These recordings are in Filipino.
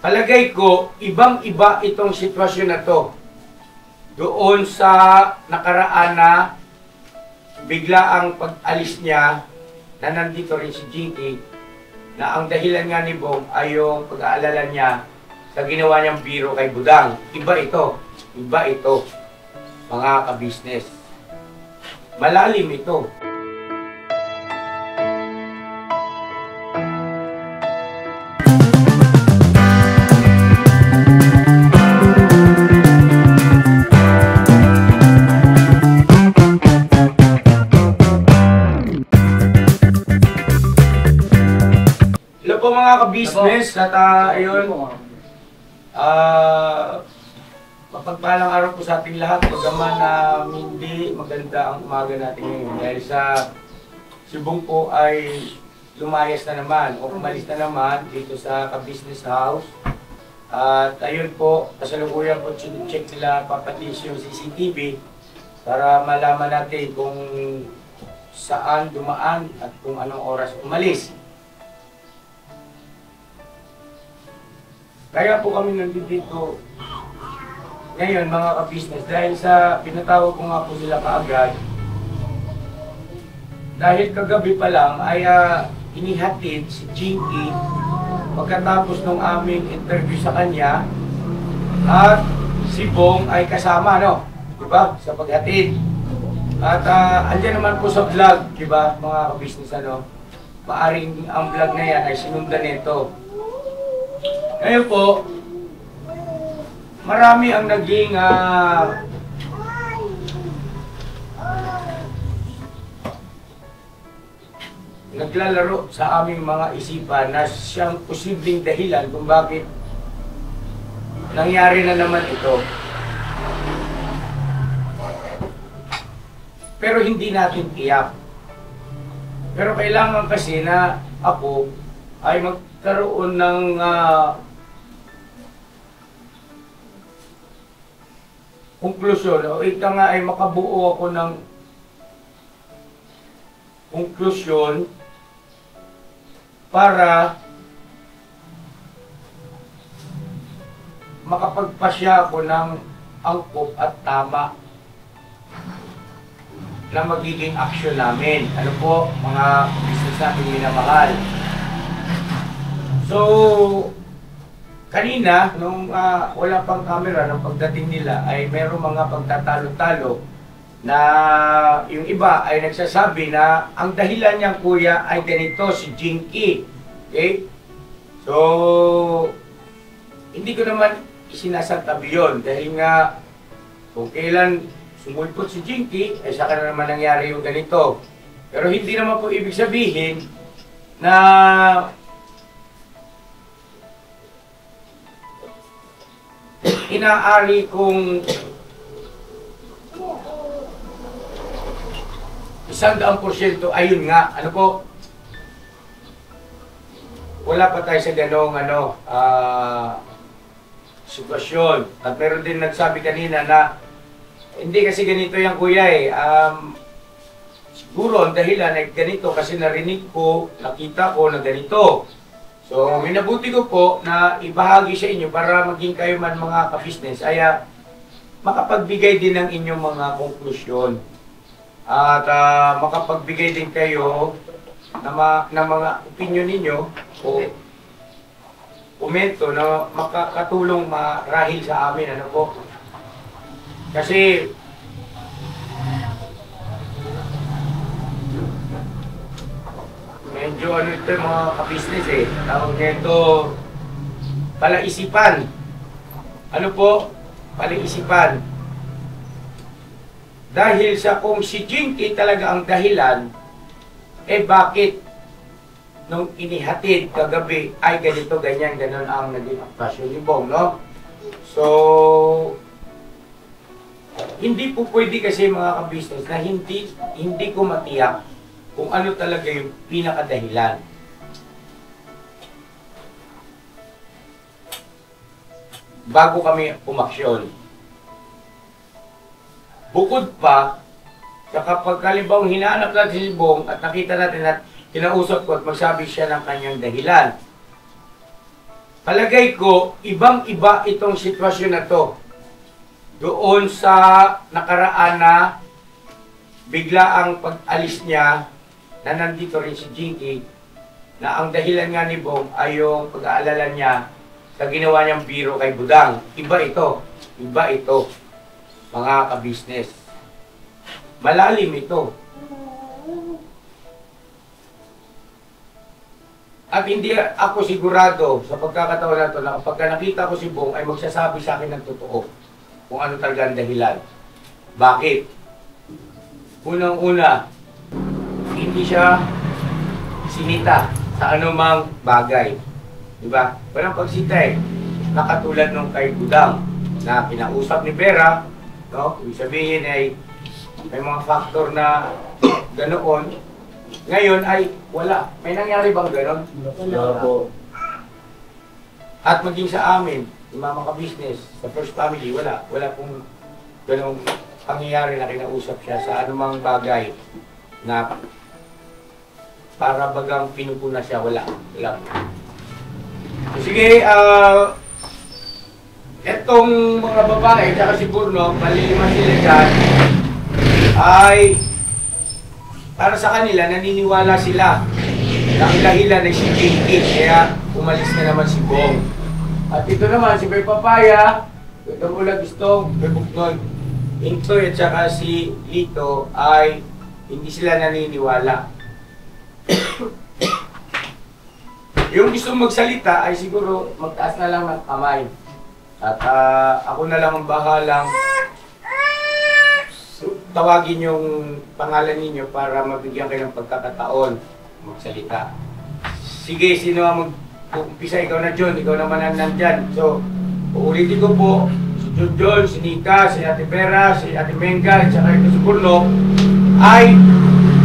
palagay ko, ibang-iba itong sitwasyon na to. Doon sa nakaraan na bigla ang pag-alis niya na nandito rin si Jinky, na ang dahilan nga ni Bong ay yung pag-aalala niya sa ginawa niyang biro kay Budang. Iba ito, mga ka-business. Malalim ito. Hello po mga ka-business, at ayun, mapagpalang araw po sa ating lahat, bagaman na hindi maganda ang umaga natin ngayon dahil si Bong po ay lumayas na naman o umalis na naman dito sa ka-business house. At ayun po, kasalukuyan po check nila papatis yung CCTV para malaman natin kung saan dumaan at kung anong oras umalis. Kaya po kami nandito ngayon mga ka-business dahil sa pinatawag ko nga po sila kaagad. Dahil kagabi pa lang ay inihatid si Jinky pagkatapos ng aming interview sa kanya at si Bong ay kasama, no? Diba? Sa paghatid. At andyan naman po sa vlog, diba mga ka-business, ano? Maaring ang vlog na yan ay sinundan nito. Ngayon po, marami ang naging naglalaro sa aming mga isipan na siyang posibleng dahilan kung bakit nangyari na naman ito. Pero hindi natin tiyak. Pero kailangan kasi na ako ay magkaroon ng konklusyon, o ika nga ay makabuo ako ng konklusyon para makapagpasya ako ng angkop at tama na magiging aksyon namin. Ano po, mga business natin minamahal. So, kanina, nung wala pang camera, nung pagdating nila, ay merong mga pagtatalo-talo na yung iba ay nagsasabi na ang dahilan niyang kuya ay ganito, si Jinky. Okay? So, hindi ko naman isinasantabi yun dahil nga kung kailan sumulpot si Jinky, ay saka na naman nangyari yung ganito. Pero hindi naman po ibig sabihin na inaari kong 100% ayun nga, ano po, wala pa tayo sa ganong sitwasyon. At meron din nagsabi kanina na hindi kasi ganito yung kuya eh. Siguro ang dahilan ay ganito kasi narinig ko, nakita ko na ganito. So, minabuti ko po na ibahagi sa inyo para maging kayo man mga ka-business ay makapagbigay din ng inyong mga konklusyon. At makapagbigay din kayo ng mga opinion ninyo o komento na makakatulong marahil sa amin. Ano po? Kasi medyo ano ito mga ka-business eh. Tawag nito palaisipan. Ano po? Palaisipan. Dahil sa kung si Jinky talaga ang dahilan, eh bakit nung inihatid kagabi ay ganito, ganyan, ganon ang naging aktwasyon ni Bong, no? So, hindi po pwede kasi mga ka-business na hindi ko matiyak kung ano talaga yung pinakadahilan. Bago kami umaksyon. Bukod pa, sa kapag kalibang hinahanap natin si Bong at nakita natin at kinausap ko at magsabi siya ng kanyang dahilan. Palagay ko, ibang-iba itong sitwasyon na to. Doon sa nakaraan na bigla ang pag-alis niya na nandito rin si Jinky, na ang dahilan nga ni Bong ay yung pag-aalala niya sa ginawa niyang biro kay Budang. Iba ito, mga ka-business. Malalim ito. At hindi ako sigurado sa pagkakataon na ito na pagka nakita ko si Bong ay magsasabi sa akin ng totoo kung ano talaga ang dahilan. Bakit? Unang-una, hindi siya sinita sa anumang bagay. Diba? Walang pagsita eh. Nakatulad nung kay Budang na pinausap ni Vera, no? Ibig sabihin ay may mga faktor na ganoon. Ngayon ay wala. May nangyari bang gano'n? Wala po. At maging sa amin, yung mga business sa First Family, wala. Wala pong gano'ng pangyayari na kinausap siya sa anumang bagay na para bagang pinupuna siya. Wala. Wala. Sige, etong mga babae, tsaka si Burno, malilima sila dyan, ay para sa kanila, naniniwala sila na ang dahilan ay si Jinky, kaya umalis na naman si Bong. At ito naman, si Bay Papaya, itong ulag gusto, Bay Buknoy, Intoy at saka si Lito ay hindi sila naniniwala. Yung gusto magsalita ay siguro magtaas na lang ng kamay. At ako na lang ang bahalang tawagin yung pangalan ninyo para mabigyan kayo ng pagkakataon magsalita. Sige, sino ang mag-umpisa? Ikaw na, John. Ikaw naman ang nandyan. So, uulitin ko po, si John John, si Nika, si Ate Vera, si Ate Menga, at saka ito si Burno, ay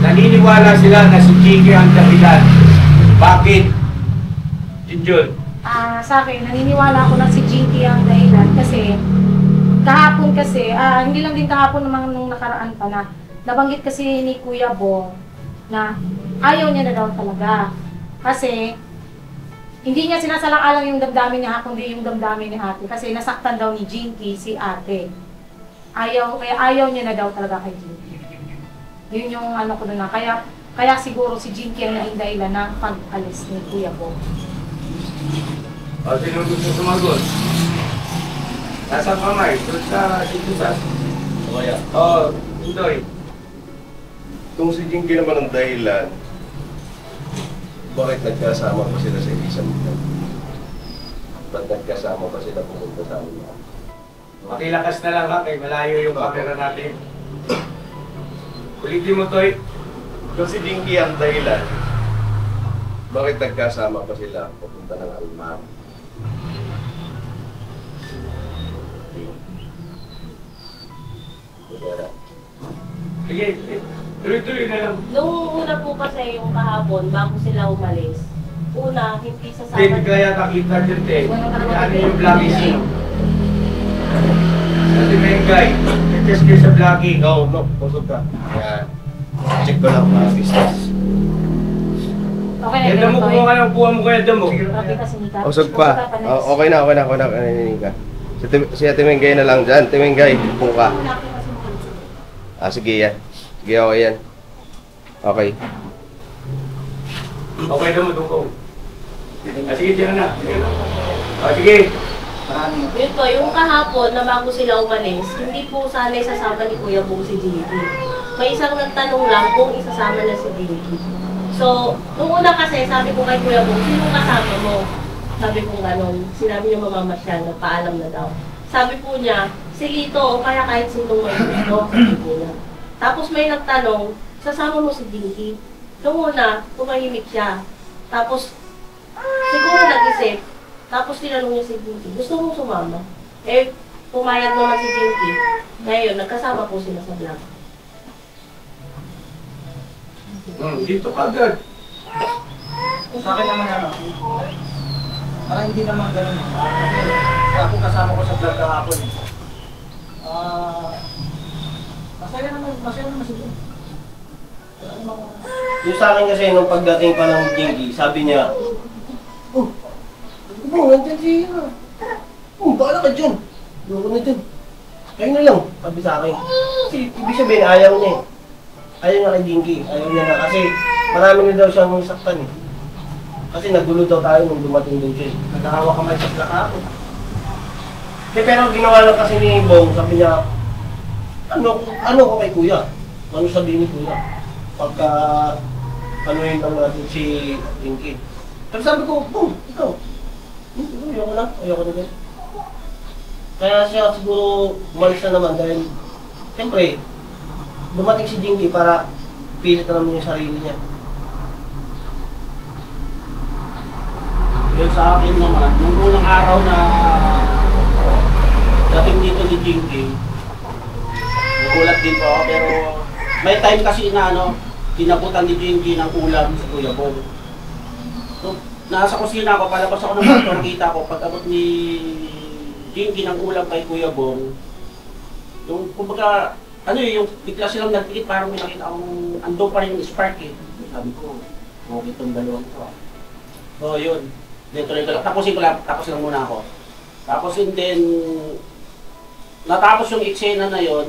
naniniwala sila na si Jinky ang dahilan. Bakit? John John. Sa akin, naniniwala ako na si Jinky ang dahilan kasi kahapon kasi, hindi lang din kahapon naman nung nakaraan pa na nabanggit kasi ni Kuya Bong na ayaw niya na daw talaga. Kasi hindi niya sinasalang-alang yung damdamin niya kundi yung damdamin ni ate. Kasi nasaktan daw ni Jinky si ate. Kaya ayaw niya na daw talaga kay Jinky. Yun yung ano ko na. Kaya siguro si Jinky ang naging dahilan ng pag-alis ni Kuya Bong. Sino gusto sumagot? Nasa kamay, doon sa situsas. Kaya, Intoy. kung si Jinky naman ang dahilan, bakit nagkasama pa sila sa isang bulan? Ba't nagkasama pa sila pumunta sa amin? Makilakas na lang ha, kay malayo yung camera natin. Ulitin mo, Toy. Kung si Jinky ang dahilan, bakit nagkasama pa sila pupunta ng Almar? Sige, tuloy-tuloy na lang. Nung una po kasi yung kahapon, bago sila umalis, una, hindi sasama. Hindi kaya kakita dyan, te. Ano yung vlogging scene? Ate Mengay, nag-test kayo sa vlogging. No, pusog ka. Kaya, check ko lang mga business. Okay na Yan mo, kumuha ka ng buha mo kaya damo. Okay kasi Nika. Pusog pa. Okay na. Kaninig ka. Si Ate Mengay na lang dyan. Ate Mengay, pung ka. Sige yan. Sige, okay yan. Okay. Okay damo, dungkong. Sige, dyan na. Sige. Yun po, yung kahapon na bago sila umalis, hindi po sana'y sasama ni Kuya Bong si Jinky. May isang nagtanong lang kung isasama na si Jinky. So, nung una kasi, sabi ko kay Kuya Bong, sino kasama mo? Sabi ko gano'n. Sinabi niya mamamasyal, nagpaalam na daw. Sabi po niya, si Lito o kaya kahit sinong may gusto, sabi po niya. Tapos may nagtanong, sasama mo si Jinky. Nung una, tumahimik siya. Tapos, siguro nag-isip, tapos tinanong niya si Jinky, gusto mong sumama? Eh, pumayag naman si Jinky. Ngayon, nagkasama po sila sa vlog. Dito ka agad. Sa akin naman ano, parang hindi naman ganun. Kasi ako kasama ko sa vlog kahapon eh. Masaya naman siguro. Yung sa akin kasi nung pagdating pa ng Jinky, sabi niya, Oo, nandyan si... bahala ka dyan. Loko na dyan. Kayo na lang, sabi sa akin. Kasi ibig sabihin, ayaw niya eh. Ayaw niya kay Dinky. Ayaw niya na kasi marami na daw siyang saktan eh. Kasi nagulo daw tayo nung dumating doon siya. Nagkakawa kamay sa plaka ako. Pero ang ginawa lang kasi ni Bong, sabi niya, ano ko kay Kuya? Ano sabihin ni Kuya? Pagka, anuhin lang natin si Dinky. Tapos sabi ko, Bong, ikaw. Ayoko na din. Kaya siya siguro umalis na naman dahil, siyempre, dumating si Dinky para pilit na naman yung sarili niya. Yun sa akin naman, nung unang araw na dating dito ni Dinky, nagulat din po ako, pero may time kasi na tinabutan ni Dinky ng ulam sa Kuya Bong. So, nasa kusina ako, palabas ako ng bato, nakita ko, pag abot ni Dinky ng ulam kay Kuya Bong, yung kumbaga, yung bigla silang nagtikit, parang may nakita akong andun pa rin yung spark eh. Sabi ko, okay itong dalawang to. So yun, dito lang, tapos lang muna ako. Tapos and then, natapos yung eksena na yon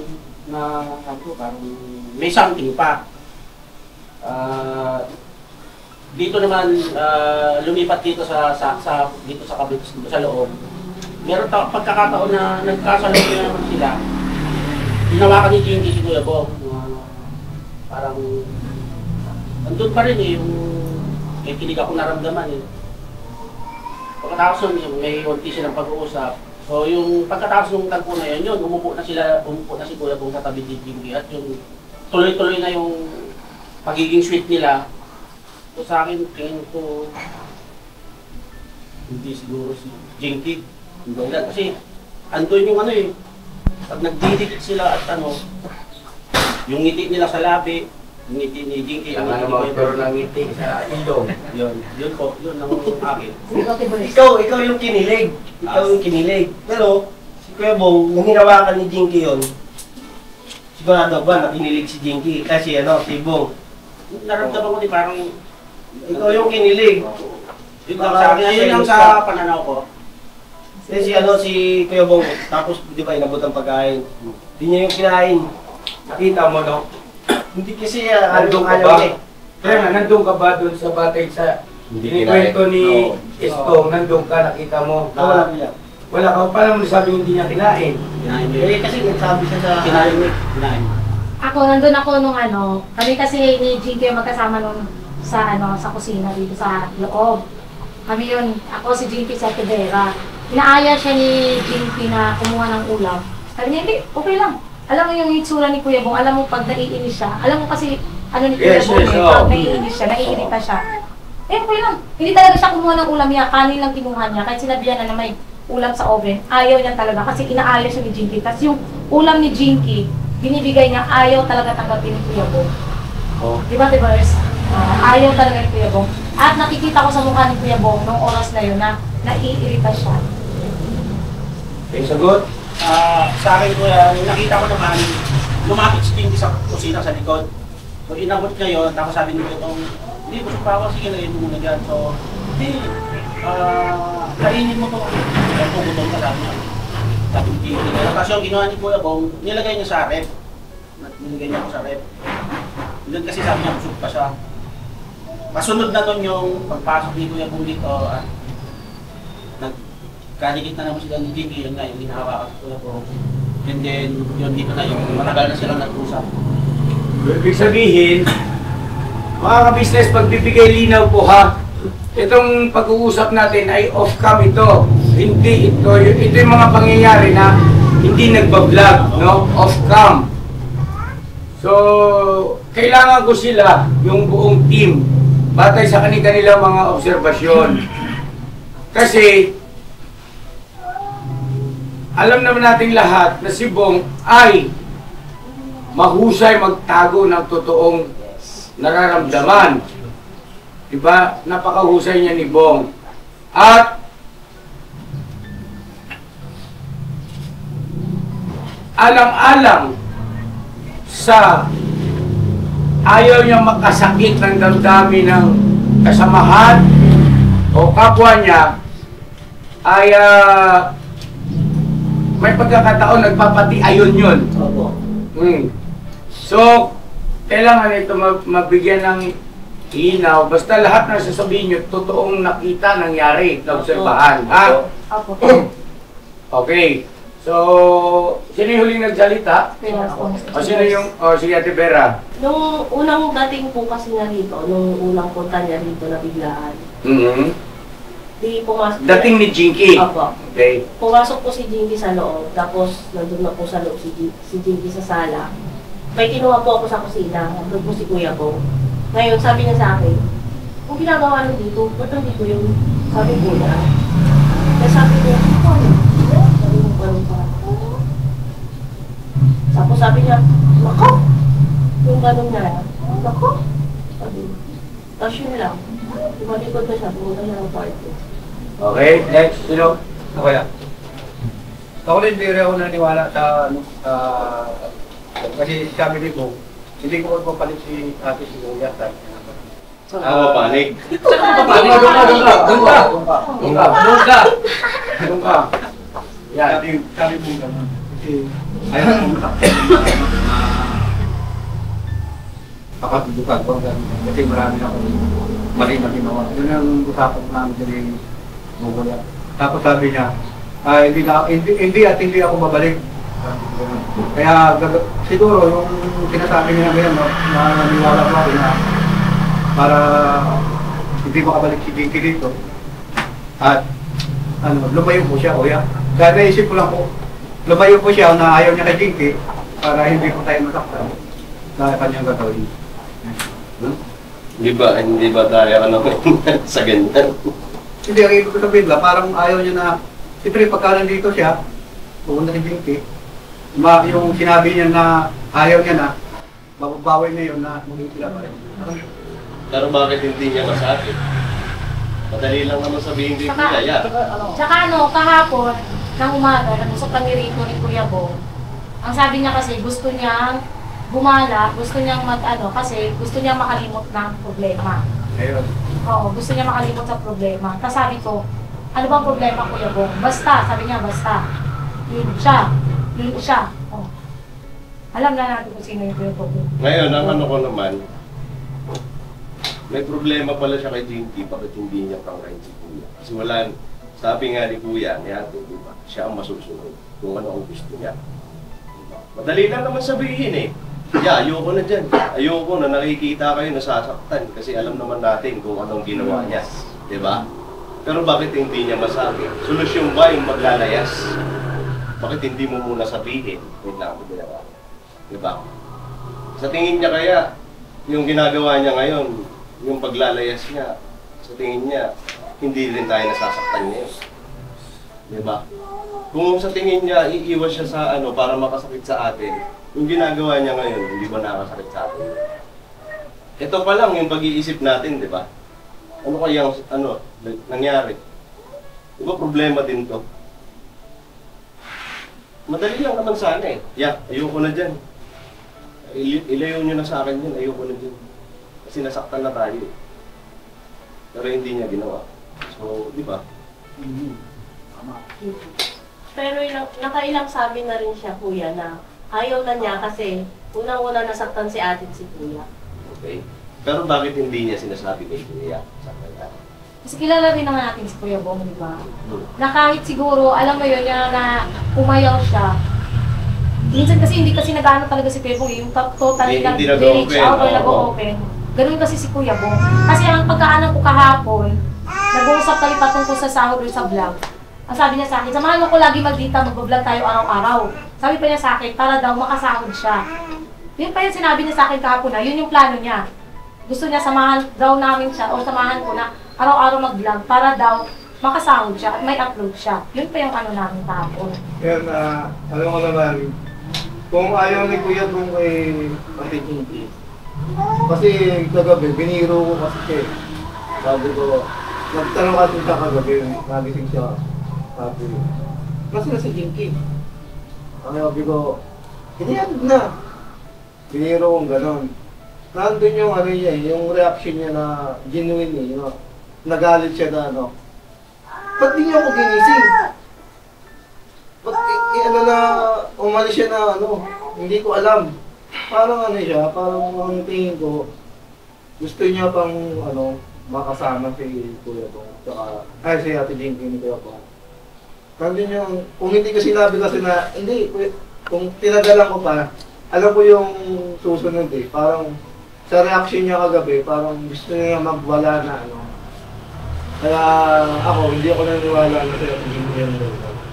na parang may something pa. Dito naman lumipat dito dito sa kabit dito sa loob. Meron pagkakataon na nagkasalaw na naman sila. Ginawakan ni Dinky si Kuya Bong. Parang andun pa rin yung may kinig ako naramdaman eh. Pagkatapos nun, may konti silang pag-uusap. So yung pagkatapos ng tagpo na yun, umupo na si Kuya Bong sa tabi ni Dinky at yung tuloy-tuloy na yung pagiging sweet nila. So sa akin, tingin ko hindi siguro si Dinky. Kasi andun yung pag nagdidikit sila at yung ngiti nila sa labi, yung ngiti ni Dinky, yung ngiti ni Pero ng ngiti sa ilong. yun po, yun ang akin. Ikaw yung kinilig. Pero, si Kuya Bong, nung hinawakan ni Dinky yun, sigurado ba na kinilig si Dinky? Kasi si Bong. Naramdaman ko parang Ikaw yung kinilig. yun lang sa akin, yun lang sa pananaw ko. Kasi si Kuya Bong, tapos di ba inabot ang pagkain. Hindi niya yung kinain. Nakita mo, no? Hindi kasi Nandun ka ba? Kaya nga, nandun ka ba doon sa batay sa kwento ni Estong, nandun ka, nakita mo? Wala niya. Wala ka, paano mo sabi hindi niya kinain? Kinain Eh kasi nagsabi siya sa... Kinain. Ako, nandun ako nung kami kasi ni Jinky magkasama nung sa kusina dito sa loob. Kami yun, ako si Jinky sa Tibera. Inaaya siya ni Jinky na kumuha ng ulam. Sabi niya, hindi, okay lang. Alam mo yung itsura ni Kuya Bong, alam mo pag naiinis siya, alam mo kasi ni Kuya Bong pag naiinis siya, naiirita siya. Okay lang. Hindi talaga siya kumuha ng ulam niya, kanin lang kinuha niya. Kahit sinabihan na may ulam sa oven, ayaw niya talaga kasi inaaya siya ni Jinky. Tapos yung ulam ni Jinky, binibigay niya, ayaw talaga tanggapin ni Kuya Bong. Di ba, Tibers? Ayaw talaga ni Kuya Bong. At nakikita ko sa mukha ni Kuya Bong nung oras na yun na naiirita siya. Okay, sagot? Sa akin ko, nakita ko naman, lumapit si Dinky sa kusina sa likod. So inabot niya yun, tapos sabi niya itong, hindi, busog pa ako, sige lagay mo muna dyan. So, hindi, kainin mo to. Kaya pugutom ka sabi niya. Sabi ni Dinky. Tapos yung ginawa ni Kuya Bong, nilagay niya sa rep. Nilagay niya ako sa rep. Doon kasi sabi niya, busog pa siya. Kasunod na nun yung pagpasok ni Kuya Bong dito at nagkaligit na naman sila ni Dinky, yun na yung ginahawakan sa Kuya Bong. And then, yun dito na yung matagal na silang nag-usap. Ibig sabihin, mga ka-business, pagbibigay linaw po ha, itong pag-uusap natin ay off-cam ito. Hindi ito yung mga pangyayari na hindi nagbablog, no? Off-cam. So, kailangan ko sila, yung buong team, batay sa kanilang mga obserbasyon. Kasi, alam naman nating lahat na si Bong ay mahusay magtago ng totoong nararamdaman. Diba? Napakahusay niya ni Bong. At alang-alang sa ayaw niya makasakit ng damdamin ng kasamahan o kapwa niya, ay may pagkakataon nagpapati ayon yun. Opo. So, kailangan ito mabigyan ng inaw. Basta lahat ng sasabihin nyo, totoong nakita, nangyari, naobserbahan. Ha? Opo. Okay. So, sino yung huling nagsalita? O sino yung, sige Ate Vera. Nung unang dating po kasi niya rito, nung unang punta niya rito na biglaan, di pumasok. Dating ni Jinky. Opo. Okay. Pumasok po si Jinky sa loob, tapos nandun na po sa loob si Jinky sa sala. May kinuha po ako sa kusina, nandun po si Kuya Bong. Ngayon, sabi niya sa akin, kung ginagawa nyo dito, ba't nandito yung sabi ko na? Kaya sabi niya, ano? Sabi ko, parang pa. Tapos sabi niya, nako! Yung ganun niya, nako! Sabi niya. Tapos yun lang. Tumalikod na siya, pumunta niya ng party. Okay, next, sino? Okay lang. Ako rin, hindi rin ako naniwala sa kasi sabi dito, hindi ko magpapalit si ate si Kuya. Saan ka mapanig? Doon ka. Yan. Sabi mo naman. Kasi ayaw ko pakatudukan ko kasi marami ako mali na ginawa. Yun ang usapan namin dyan yung Kuya. Tapos sabi niya, hindi ako babalik. Kaya siguro yung sinasabi niya ngayon, no, na naniwala ko ako na para hindi makabalik si Jinky dito. At lumayo po siya, Kuya. Kaya naisip ko lang po, lumayo po siya na ayaw niya kay Jinky para hindi po tayo masaktan sa kanyang gagawin. Hindi ba tayo sa ganyan? Hindi, ang ibig ko sabihin lang, parang ayaw niya na, siyempre pagka nandito siya, pupunta si Jinky, yung sinabi niya na ayaw niya na, mababawi na yun na maging sila pa rin. Pero bakit hindi niya masabi? Madali lang naman sabihin din Tsaka- niya, Tsaka kahapon, ng umaga, nag-usap kami rito ni Kuya Bong. Ang sabi niya kasi, gusto niyang gumala, gusto niyang kasi gusto niyang makalimot ng problema. Ayun. Oo, gusto niya makalimot sa problema. Tapos sabi ko, ano bang problema, Kuya Bong? Basta, sabi niya, basta. Yun siya. Oh. Alam na natin kung sino yung Kuya Bong. Ngayon, ang ko naman, may problema pala siya kay Jinky, bakit hindi niya pangkain si Kuya? Kasi sabi nga ni Kuya, ni ate, diba, siya ang masusunod kung ano ang gusto niya. Diba? Madali lang naman sabihin eh. Ayoko na dyan. Ayoko na nakikita kayo nasasaktan kasi alam naman natin kung anong ginawa niya. Diba? Pero bakit hindi niya masabi? Solusyon ba yung maglalayas? Bakit hindi mo muna sabihin? Wait lang, ginawa. Diba? Sa tingin niya kaya, yung ginagawa niya ngayon, yung paglalayas niya, sa tingin niya, hindi rin tayo nasasaktan niya. Diba? Kung sa tingin niya, iiwas siya sa para makasakit sa atin, yung ginagawa niya ngayon, hindi ba nakasakit sa atin? Ito pa lang yung pag-iisip natin, di ba? Ano kayang, nangyari? Di ba problema din to? Madali lang naman sana eh. Ayoko na dyan. Ilayo nyo na sa akin yun, ayoko na dyan. Kasi nasaktan na tayo eh. Pero hindi niya ginawa. So, di ba? Pero nakailang sabi na rin siya, Kuya, na ayaw na niya kasi unang-una nasaktan si ate at si Kuya. Okay. Pero bakit hindi niya sinasabi kay Kuya sa kanya? Kasi kilala rin naman natin si Kuya Bong, di ba? Na kahit siguro, alam mo yun, na pumayaw siya. Minsan kasi hindi kasi nag-ano talaga si Kuya Bong, yung totally Hindi nag-reach nag-open, out or oo. nag-open. Ganun kasi si Kuya Bong. Kasi ang pagkaanan ko kahapon, nag-uusap kami patungkol sa sahod or sa vlog. Ang sabi niya sa akin, samahan mo ko lagi mag-dita, mag-vlog tayo araw-araw. Sabi pa niya sa akin, para daw makasahod siya. Yun pa yung sinabi niya sa akin kahapon na, yun yung plano niya. Gusto niya samahan daw namin siya, o samahan ko na araw-araw mag-vlog para daw makasahod siya at may upload siya. Yun pa yung namin kahapon. Kaya alam mo naman, kung ayaw ni Kuya kung kay Ate Jinky, kasi kagabi, biniro ko kasi siya eh. Sabi ko, nagtanong kasi siya kagabi, nagising siya. Sabi ko, kasi na si Jinky. Sabi ko, hiniyad na. Biniro kong gano'n. Nandun yung niya, yung reaction niya na genuine eh. Nagalit siya na ba't di niyo ako ginising? Ba't ano na, umalis siya na ano, hindi ko alam. Parang ano siya, parang ang tingin ko, gusto niya pang ano, makasama si Kuya Bong. Tsaka, ay si Ate Jinky ni Kuya Bong. Nandun yung, kung hindi ko sinabi kasi na, hindi, kung tinagalan ko pa, alam ko yung susunod eh. Parang, sa reaction niya kagabi, parang gusto niya magwala na ano. Kaya ako, hindi ako naniwala na sa'yo kung hindi yan.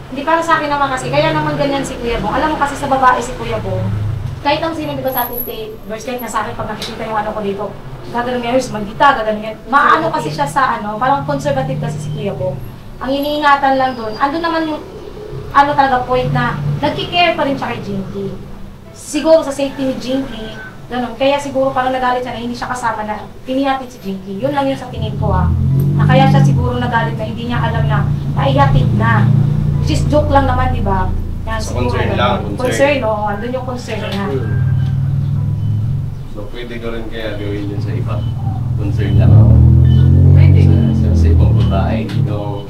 Hindi, para sa akin naman kasi, kaya naman ganyan si Kuya Bong. Alam mo kasi sa babae si Kuya Bong, kahit ang sino, di ba sa ating verse, kahit na sa akin pag nakikita yung ano ko dito, gagano'n nga yun, magdita, gagano'n nga. Maano kasi siya sa ano, parang conservative kasi si Kuya Bong. Ang iniingatan lang doon, andun naman yung ano talaga point na nagkikare pa rin siya kay Jinky. Siguro sa safety ni Jinky, ganun. Kaya siguro parang nagalit siya na hindi siya kasama na pinihatid si Jinky. Yun lang yun sa tingin ko na kaya siya siguro nagalit na hindi niya alam na naihatid na. Which is joke lang naman, di ba? Yan, So, siguro, concern lang, concern. Concern, oo. Andun yung concern niya. So, pwede ko rin kaya gawin yun sa iba. Concern lang. Pwede. Sa ibang babae. Yung,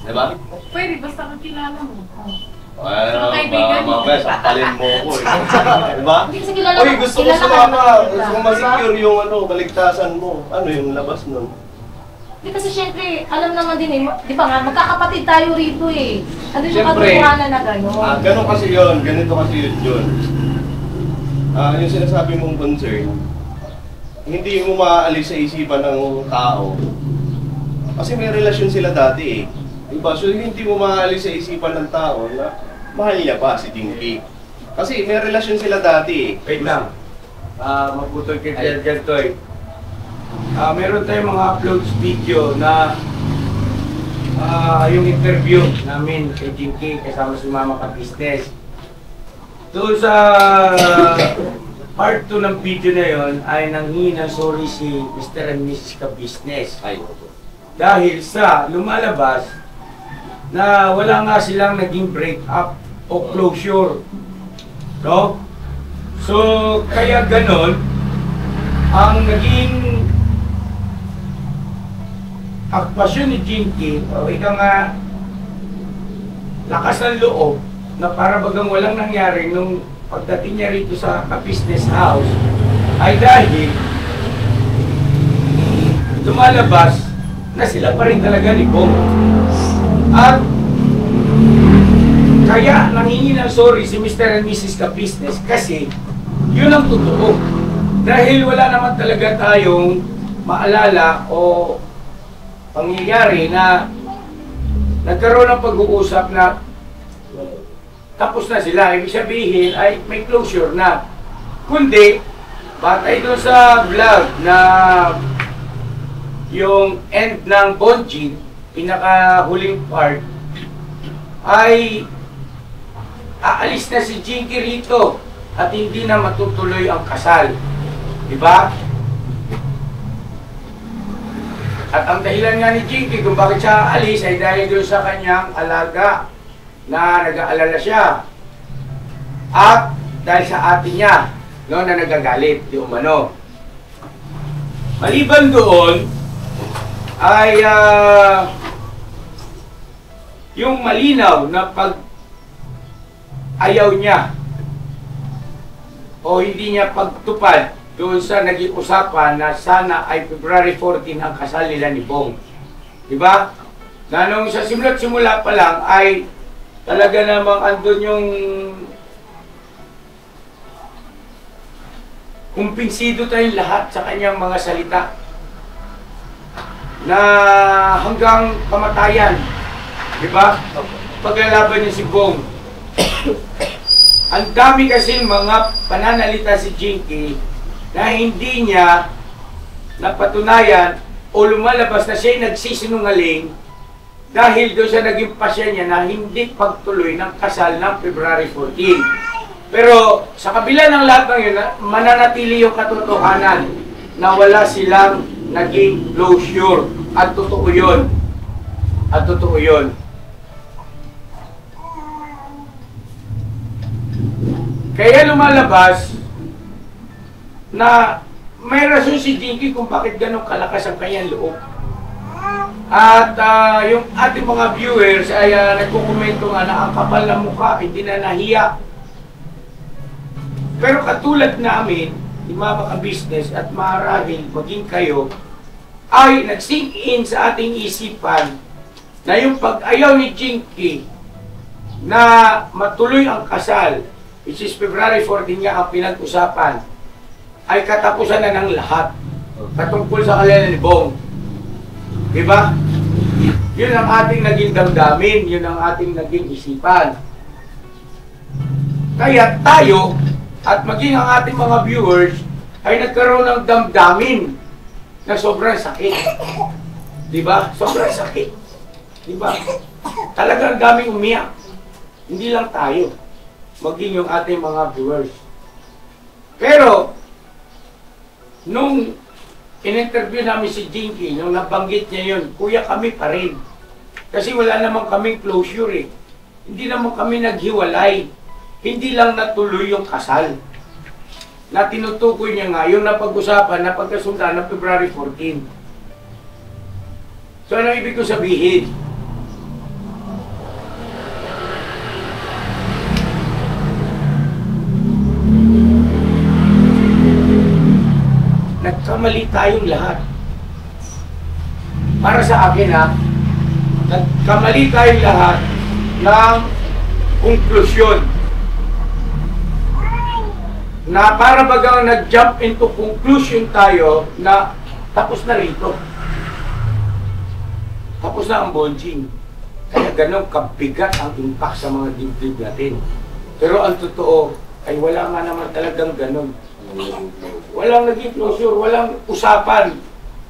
diba? Pwede, basta kakilala mo. Ano, kaibigan mo. mamaya, sampalin mo ko eh. Diba? Hindi kasi kilala Uy, gusto ko kilala ka sumama. naman, Gusto ko diba? ma-secure yung ano, kaligtasan mo. Ano yung labas nun? Hindi kasi syempre, alam naman din di ba nga, magkakapatid tayo rito eh. Ano yung Syempre. katotohanan na gano'n? Ganun kasi yun. Ganito kasi yun. Yung sinasabi mong concern, hindi mo maaalis sa isipan ng tao. Kasi may relasyon sila dati eh. Diba? So hindi mo maaalis sa isipan ng tao na mahal niya pa si Jinky. Kasi may relasyon sila dati eh. Wait lang. Maputol kay Tel Toy. Meron tayong mga uploads video na yung interview namin kay Jinky kasama si Mama Ka Business. Doon sa part 2 ng video na yon ay nanghingi ng sorry si Mr. and Mrs. Ka Business. Ay, Dahil sa lumalabas na wala nga silang naging break up o closure. No? So, kaya ganon, ang naging akpasyon ni Jinky, o ika nga, lakas ng loob, na para bagang walang nangyari nung pagdating niya rito sa business house, ay dahil lumalabas na sila pa rin talaga ni Bong. At kaya nanghingi ng sorry si Mr. and Mrs. Ka Business kasi yun ang totoo. Dahil wala naman talaga tayong maalala o pangyayari na nagkaroon ng pag-uusap na tapos na sila. Ibig sabihin ay may closure na. Kundi, batay doon sa vlog na yung end ng bonding, pinakahuling part, ay aalis na si Jinky rito at hindi na matutuloy ang kasal. Diba? At ang dahilan nga ni Jinky kung bakit siya aalis ay dahil doon sa kanyang alaga na nag-aalala siya. At dahil sa ate niya, no, na nagagalit, di umano. Maliban doon, ay yung malinaw na pag ayaw niya o hindi niya pagtupad doon sa naging usapan na sana ay February 14 ang kasal nila ni Bong. Diba? Na nung sa simula pa lang ay talaga namang andun yung kumpinsido tayong lahat sa kanyang mga salita na hanggang kamatayan, di ba? Paglalaban niya si Bong. Ang dami kasi mga pananalita si Jinky na hindi niya napatunayan o lumalabas na siya'y nagsisinungaling dahil doon sa naging pasya niya na hindi pagtuloy ng kasal ng February 14. Pero sa kabila ng lahat ng yun, mananatili yung katotohanan na wala silang naging closure. At totoo yun. At totoo yun. Kaya lumalabas na may rason si Jinky kung bakit ganun kalakas ang kanyang loob. At yung ating mga viewers ay nagkukomento nga na ang kapal ng mukha, hindi na nahiya. Pero katulad namin, ni Mama Ka Business at marahil maging kayo, ay nag-sink in sa ating isipan na yung pag-ayaw ni Jinky na matuloy ang kasal, which is February 14 nga ang pinag-usapan, ay katapusan na ng lahat patungkol sa kanila ni Bong. Diba? Yun ang ating naging damdamin, yun ang ating naging isipan. Kaya tayo, at maging ang ating mga viewers, ay nagkaroon ng damdamin na sobrang sakit. Diba? Sobrang sakit. Diba? Talagang daming umiyak. Hindi lang tayo, maging yung ating mga viewers. Pero, nung in-interview namin si Jinky, nung nabanggit niya yun, kuya kami pa rin. Kasi wala naman kaming closure eh. Hindi naman kami naghiwalay. Hindi lang natuloy yung kasal. Na tinutukoy niya nga, yung napag-usapan, napagkasundan ng February 14. So ano ibig ko sabihin? Nagkamali tayong lahat. Para sa akin nagkamali tayong lahat ng konklusyon. Na para bagang nag-jump into conclusion tayo na tapos na rito. Tapos na ang bonding. Kaya ganun kabigat ang impact sa mga dibdib natin. Pero ang totoo ay wala nga naman talagang ganun. Walang naging closure, walang usapan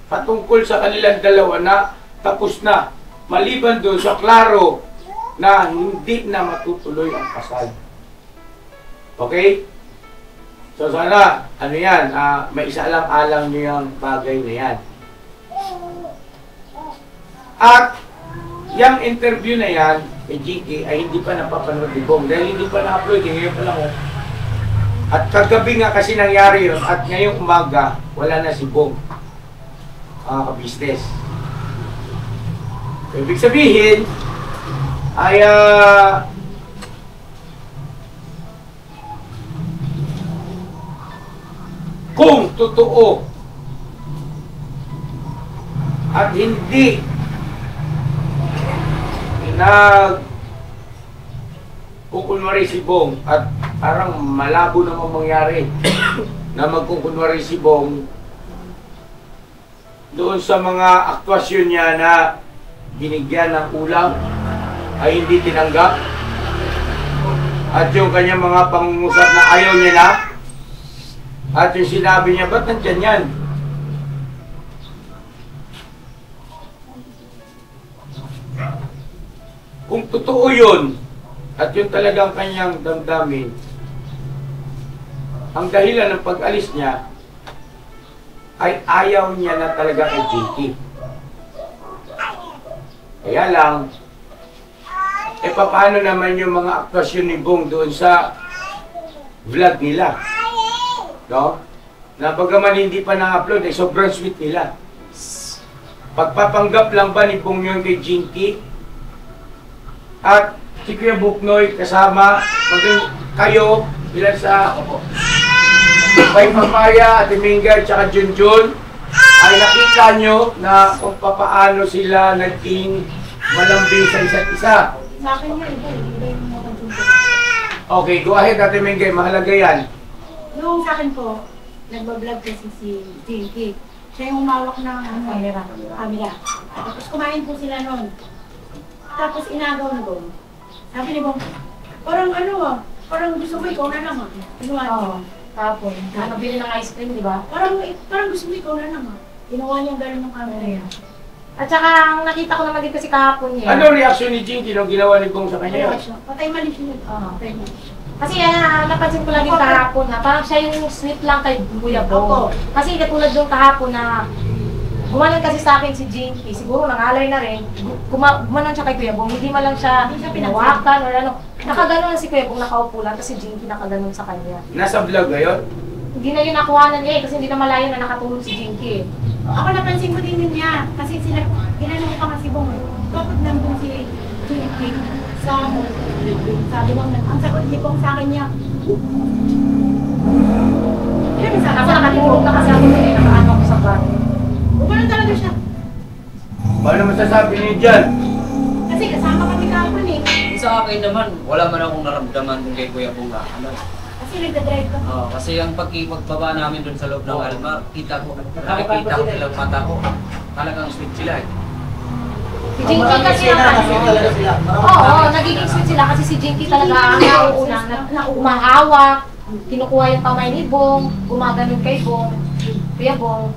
patungkol sa kanilang dalawa na tapos na. Maliban doon sa klaro na hindi na matutuloy ang kasal. Okay? So sana, ano yan, may isa-alang-alang nyo yung bagay na yan. At yung interview na yan, kay Jinky, ay hindi pa napapanood ni Bong. Dahil hindi pa na-upload, ngayon pa lang. At kagabi nga kasi nangyari yun, at ngayong umaga, wala na si Bong. Ka-business. So, ibig sabihin, ay kung totoo at hindi kukunwari si Bong at parang malabo namang mangyari na magkukunwari si Bong doon sa mga aktwasyon niya na binigyan ng ulam ay hindi tinanggap at yung kanyang mga pangungusap na ayaw niya na at yung sinabi niya, ba't nandyan yan? Kung totoo yun, at yun talagang kanyang damdamin, ang dahilan ng pag-alis niya, ay ayaw niya na talaga kay Jinky. Kaya lang, paano naman yung mga aktwasyon ni Bong doon sa vlog nila? No? Na bagaman hindi pa na-upload, sobrang sweet nila. Pagpapanggap lang ba ni Bong yun kay Jinky? At si Kuya Buknoy kasama, maging kayo, ilan sa Bay Papaya, Ate Minga, at Junjun, ay nakita nyo na kung paano sila naging malambing sa isa't isa. Sa akin yun, iba yung mga Junjun. Okay, go ahead Ate Minga, mahalaga yan. Yung sa akin po, nagbablog kasi si Jinky. Siya yung umawak ng camera. Tapos kumain po sila noon. Tapos inagaw na Bong. Sabi ni Bong, parang parang gusto mo ikaw na lang Oo, tapon. Nakabili ng ice cream, di ba? Parang gusto mo ikaw na lang Ginawa niya gano'n ng camera. At saka, ang nakita ko naman din kasi kahapon niya. Ano reaksyon ni Jinky nung ginawa ni Bong sa kanya? Patay mali siya. Patay mali. Kasi napansin ko lang din kahapon na parang siya yung sweet lang kay Kuya Bong. Kasi katulad doon kahapon na gumanon kasi sa akin si Jinky, siguro nangalay na rin, gumanon siya kay Kuya Bong, hindi man lang siya pinawakan or ano. Nakaganon si Kuya Bong, nakaupo lang, kasi Jinky nakaganon sa kanya. Nasa vlog ngayon? Hindi na yun nakuhanan niya kasi hindi na malayo na nakatulong si Jinky. Ako napansin ko din yun niya. Kasi sila, ginanong ko pa nga si Bong. Kapag nandun si Jinky sa sabi mo, ang sagot ni Bong sa akin niya. Yan, sa Ako nakatulog na kasi ako eh, nakaano ako sa bar. Gumano talaga siya. Paano masasabi niyo dyan? Kasi kasama kami kahapon eh. Sa akin naman, wala man akong naramdaman kung kay Kuya Bong na ano. Kasi nagdadrive ka. Kasi ang pagpagbaba namin doon sa loob ng Almar, kita ko, nakikita ko nilang mata ko. Talagang sweet sila eh. Si Jinky kasi oo, nagiging sweet sila kasi si Jinky talaga ang nauunang na umahawak, kinukuha yung kamay ni Bong, gumaganon kay Bong, Kuya Bong.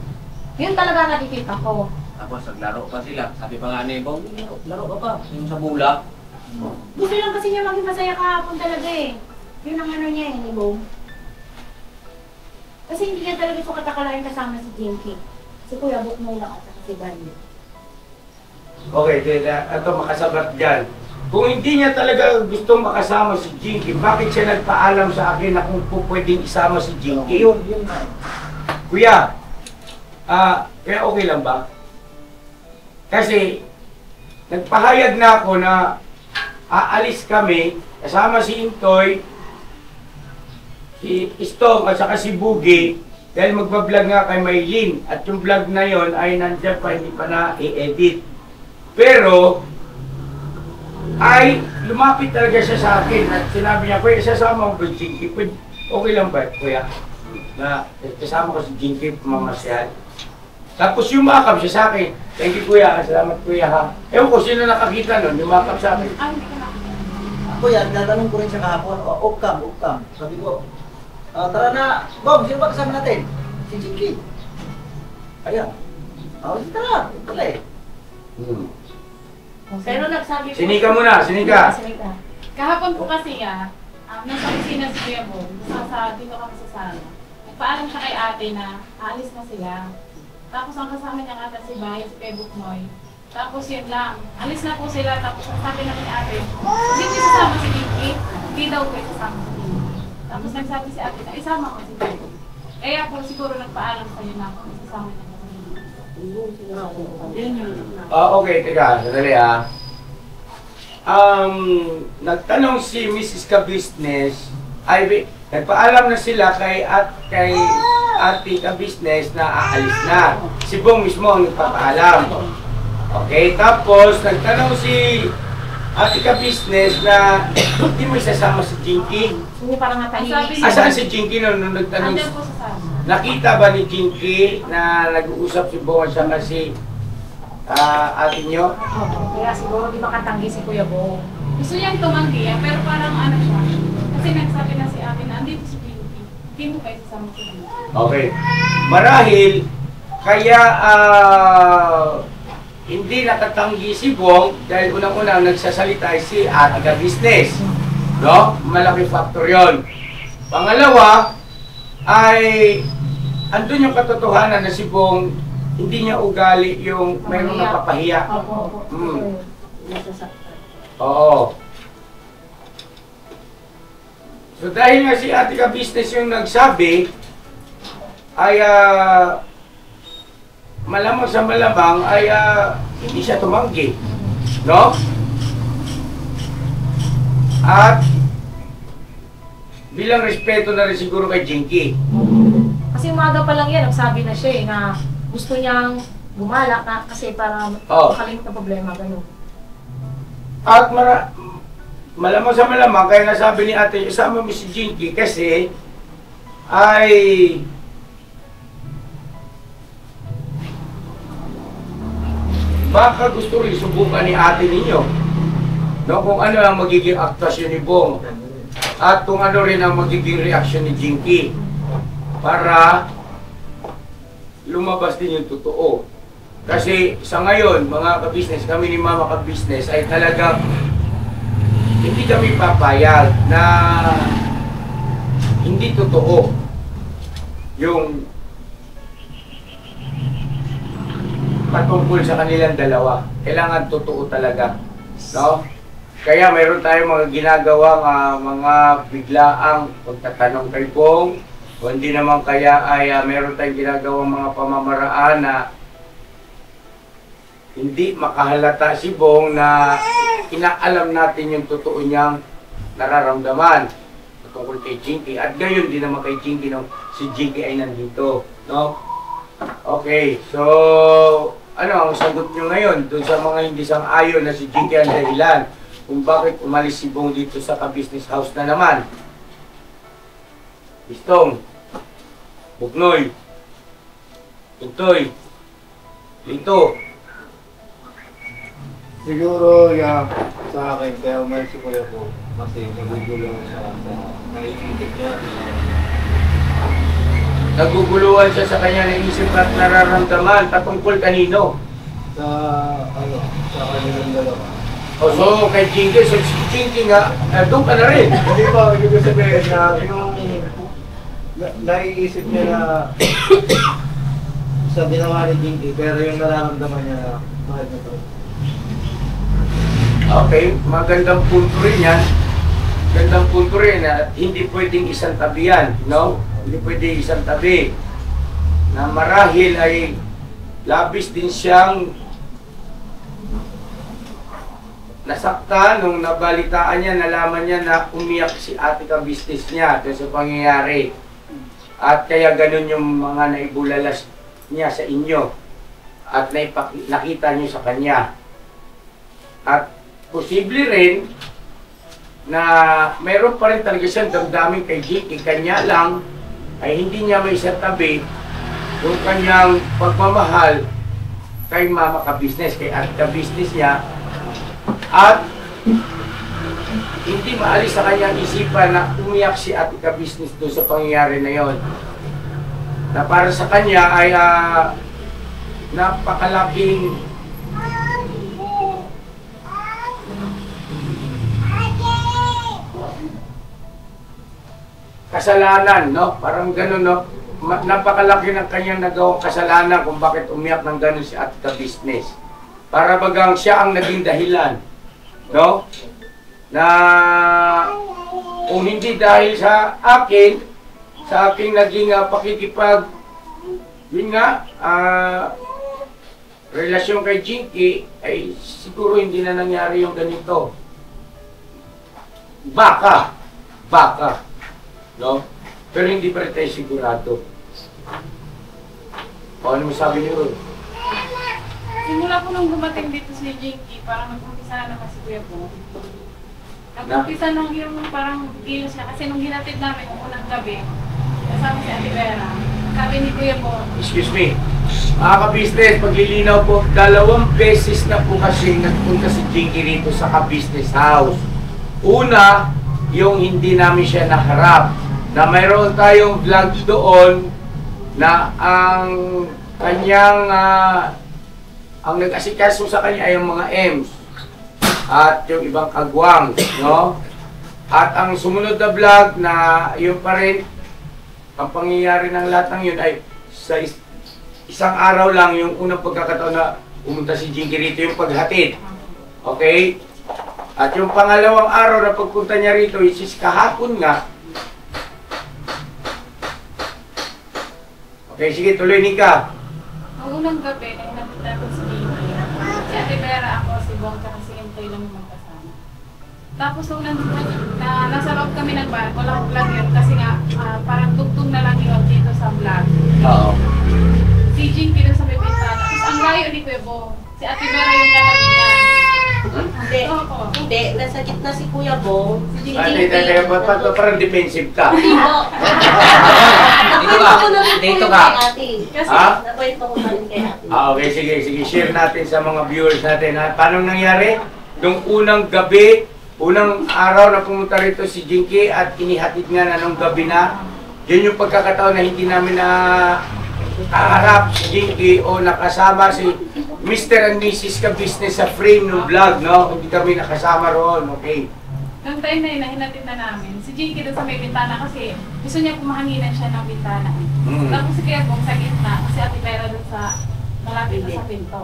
Yun talaga nakikita ko. Tapos naglaro pa sila. Sabi pa nga ni Bong, laro ka pa. Yung sa bulak. Gusto lang kasi niya maging masaya kahapon talaga eh. Yun ang ano niya eh, ni Bong. Kasi hindi niya talaga sukat akalain kasama si Jinky. Si Kuya Bok mo lang at si Bandi. Okay, ito makasabat dyan. Kung hindi niya talaga gustong makasama si Jinky, bakit siya nagpaalam sa akin na kung pwedeng isama si Jinky? Yun na. Kuya, kaya okay lang ba? Kasi, nagpahayag na ako na aalis kami, kasama si Intoy, si Istong at saka si Bugi, dahil magbablog nga kay Maylin. At yung vlog na yon ay nandiyan pa, hindi pa na i-edit. Pero, ay lumapit talaga siya sa akin at sinabi niya, Kuya, sasama ko si Jinky. Okay lang ba, Kuya? Na kasama ko si Jinky, mamasyal. Tapos yumakap siya sa akin. Thank you, Kuya. Salamat, Kuya, ha. Ewan ko, sino nakakita nun? Yumakap sa akin. Kuya, natanong ko rin siya kahapon, upcam. Sabi ko, tara na, Bob, sino ba kasama natin? Si Jinky. Ayan. Tara, pala eh. Pero nagsabi po... Sinika muna, sinika. Kahapon po kasi nasa kusina si Kuya Bong, dito kami sa sala. Nagpaalam siya kay ate na aalis na sila. Tapos ang kasama niya ata si Bay, si Kuya Buknoy. Tapos yun lang, alis na po sila. Tapos sabi namin ni ate, hindi sasama si Jinky, hindi daw po isasama si Jinky. Tapos nagsabi si ate na isama ko si Jinky. Kaya po siguro nagpaalam sa'yo na kung isasama niya. Okay, teka, sandali nagtanong si Mrs. Ka-Business, nagpaalam na sila kay Ate Ka-Business na aalis na. Si Bong mismo ang nagpapaalam. Okay, tapos nagtanong si Ate Ka-Business na hindi mo isasama si Jinky. Hindi parang natahimik. Saan si Jinky nung nagtanong? Andyan po sa sala. Nakita ba ni Jinky na nag-uusap si Bong at saka si ate nyo? Kaya siguro di makatanggi si Kuya Bong. Gusto niyang tumanggi, pero parang ano siya. Kasi nagsabi na si ate na andito si Jinky. Hindi mo kayo sasama si Jinky. Okay. Marahil, kaya hindi nakatanggi si Bong dahil unang-unang nagsasalita si Ate Ka-Business. No? Malaki factor yon. Pangalawa, ay andun yung katotohanan na si Bong hindi niya ugali yung mayroong napapahiya. Opo. Oo. So dahil nga si Ate Ka-Business yung nagsabi, ay malamang sa malamang ay hindi siya tumanggi. No? At bilang respeto na rin siguro kay Jinky. Kasi umaga pa lang yan, nagsabi na siya na gusto niyang gumala na kasi para makalimut ng problema, gano'n. At malamang sa malamang, kaya nasabi ni ate, isama mo si Jinky kasi ay baka gusto rin subukan ni ate ninyo. No, kung ano ang magiging aktasyon ni Bong at kung ano rin ang magiging reaksyon ni Jinky para lumabas din yung totoo. Kasi sa ngayon, mga ka-business, kami ni Mama Ka-Business ay talagang hindi kami papayag na hindi totoo yung patungkol sa kanilang dalawa. Kailangan totoo talaga. No? Kaya mayroon tayong mga ginagawang mga biglaang pagtatanong kay Bong. O hindi naman kaya ay meron tayong ginagawang mga pamamaraan na hindi makahalata si Bong na inaalam natin yung totoo niyang nararamdaman tungkol kay Jinky. At gayon din naman kay Jinky nung si Jinky ay nandito. No? Okay, so ano ang sagot nyo ngayon dun sa mga hindi sang-ayon na si Jinky ang dahilan kung bakit umalis si Bong dito sa ka-business house na naman? Istong, Buknoy, Tuntoy, Lito. Siguro yan sa akin, kaya umalis si Kuya po. Kasi nagugulo siya sa naiisip niya. Naguguluhan siya sa kanya ng isip at nararamdaman patungkol kanino? Sa, sa kanilang dalawa. O so, kay Jinky, so si Jinky nga, doon ka na rin. Hindi ba, ibig sabihin na yung naiisip niya na sa ginawa ni Jinky, pero yung nararamdaman niya na mahal na to. Okay, magandang punto rin yan. Magandang punto rin na hindi pwedeng isang tabi yan, no? Hindi pwedeng isang tabi. Na marahil ay labis din siyang nasaktan nung nabalitaan niya, nalaman niya na umiyak si ate ka-business niya doon sa pangyayari. At kaya ganun yung mga naibulalas niya sa inyo. At nakita niyo sa kanya. At posible rin na mayroon pa rin talaga siyang damdamin kay Jinky, kanya lang ay hindi niya may tabi yung kanyang pagmamahal kay mama ka-business, kay ate ka-business niya, at hindi maalis sa kanyang isipan na umiyak si ate ka-business doon sa pangyayari na yon. Na para sa kanya ay napakalaking kasalanan, no? Parang gano'n, no? Napakalaki ng kanyang nagawang kasalanan kung bakit umiyak ng gano'n si ate ka-business. Para bagang siya ang naging dahilan, no? Na kung hindi dahil sa aking naging pakikipag, yun nga, relasyon kay Jinky, ay siguro hindi na nangyari yung ganito. Baka, no? Pero hindi pa rin tayo sigurado. Ano mo sabi niyo ron? Simula po nung dumating dito si Jinky, parang nag-umpisa na naman si Kuya po. Nag-umpisa nung yung parang kilos niya. Kasi nung hinatid namin, nung unang gabi, kasama si Ate Vera, sabi ni Kuya po, Excuse me. Mga ka-business, paglilinaw po, 2 beses na po kasi nagpunta si Jinky rito sa ka-business house. Una, yung hindi namin siya naharap. Na mayroon tayong vlog doon na ang kanyang ang nag-asikaso sa kanya ay yung mga M's at yung ibang kagwang, no? At ang sumunod na vlog na yun pa rin, ang pangyayari ng lahat ng yun ay sa isang araw lang yung unang pagkakataon na pumunta si Jinky rito, yung paghatid. Okay? At yung pangalawang araw na pagpunta niya rito, is kahapon nga. Okay, sige, tuloy Nika. nung unang gabi, nung nakita ko si Jinky, si Ate Vera, ako, si Bong, at si Intoy lang yung magkasama. Tapos nung nasa loob kami ng bar, walang vlog yun kasi nga parang tugtog na lang yun dito sa vlog. Oo. Si Jinky doon sa may bintana. Tapos ang layo ni Kuya Bong, si Ate Vera yung katabi niya. Hindi, hindi. Nasa gitna si Kuya Bong. Si Hindi, parang defensive ka. Hindi po. Dito ka. Dito ka. Kasi Ha? nakwento ko na rin kay ate. Okay, sige. Share natin sa mga viewers natin. Paano nangyari? Nung unang gabi, unang araw na pumunta rito si Jinky at inihatid nga na nung gabi na, yun yung pagkakataon na hindi namin na kaharap si Jinky o nakasama si Mr. and Mrs. ka-business sa frame ng vlog, no? Hindi kami nakasama roon, okay? Nung time na yun, hinatid na namin. Si Jinky doon sa may bintana kasi gusto niya pumahanginan siya ng bintana. Tapos si Kuya Bong sa gitna, kasi Ate Vera doon sa malapit na sa pinto.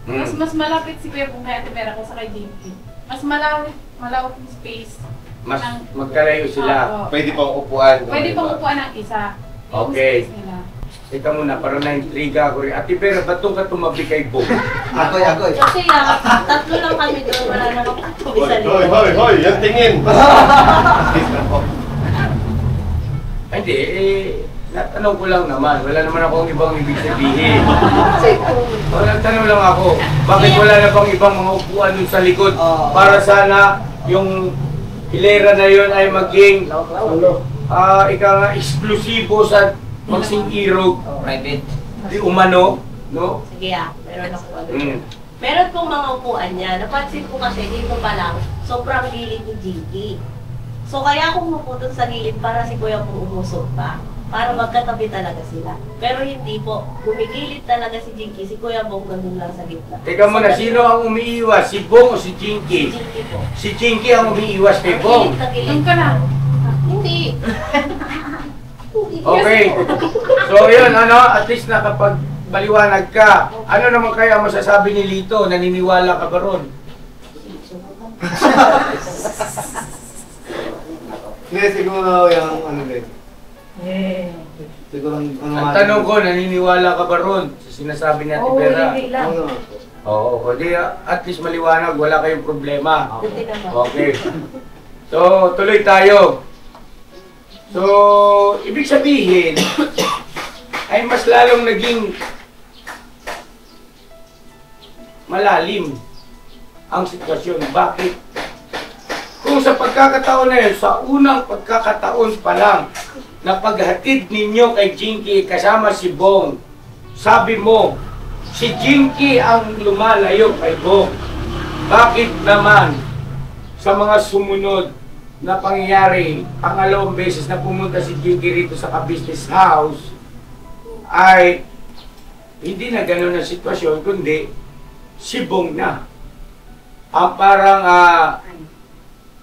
Mas malapit si Kuya Bong kay Ate Vera kaysa kay Jinky. Mas malawak yung space. Mas magkalayo sila. Oo. Pwede pang upuan. Pwede pang upuan ng isa. Yung Okay. space nila. Teka muna, parang na-intriga ako rin. Ate Vera, ba't doon ka tumabi kay Bong? Ako'y. Kasi tatlo lang kami doon, wala na kami sa Hoy, yung tingin! Hindi, natanong ko lang naman. Wala naman akong ibang ibig sabihin. Nagtanong lang ako, bakit wala na bang ibang mga upuan dun sa likod para sana yung hilera na yun ay maging ika nga eksklusibo sa magsing-irog. Private. Di umano, no? Sige meron ako ano. Mm. Meron pong mga upuan niya. Napansin ko kasi dito pa lang, sobrang gilid ni Jinky. So kaya ako pumuputol sa gilid para si Kuya po umusok pa. Para magkatabi talaga sila. Pero hindi po. Gumigilid talaga si Jinky. Si Kuya Bong ganun lang sa gitna. Teka muna, sino ang umiiwas? Si Bong o si Jinky? Si Jinky po. Si Jinky ang umiiwas kay Bong. Gilid na gilid. Doon ka na. Hindi. Okay. So yun, at least nakapag-baliwanag ka. Ano naman kaya masasabi ni Lito? Naniniwala ka ba ron? Hindi, siguro yung ano din. Siguro Ang tanong ko, naniniwala ka ba ron sa sinasabi ni Ate Vera? hindi lang. Oo, di at least maliwanag, wala kayong problema. Buti naman. Okay. So, tuloy tayo. So, ibig sabihin, ay mas lalong naging malalim ang sitwasyon. Bakit? Kung sa pagkakataon na yun, sa unang pagkakataon pa lang, na paghatid ninyo kay Jinky kasama si Bong, sabi mo, si Jinky ang lumalayo kay Bong. Bakit naman sa mga sumunod na pangyayari, pangalawang beses na pumunta si Jinky rito sa ka-business house, ay hindi na gano'n ang sitwasyon, kundi si Bong na. Ang parang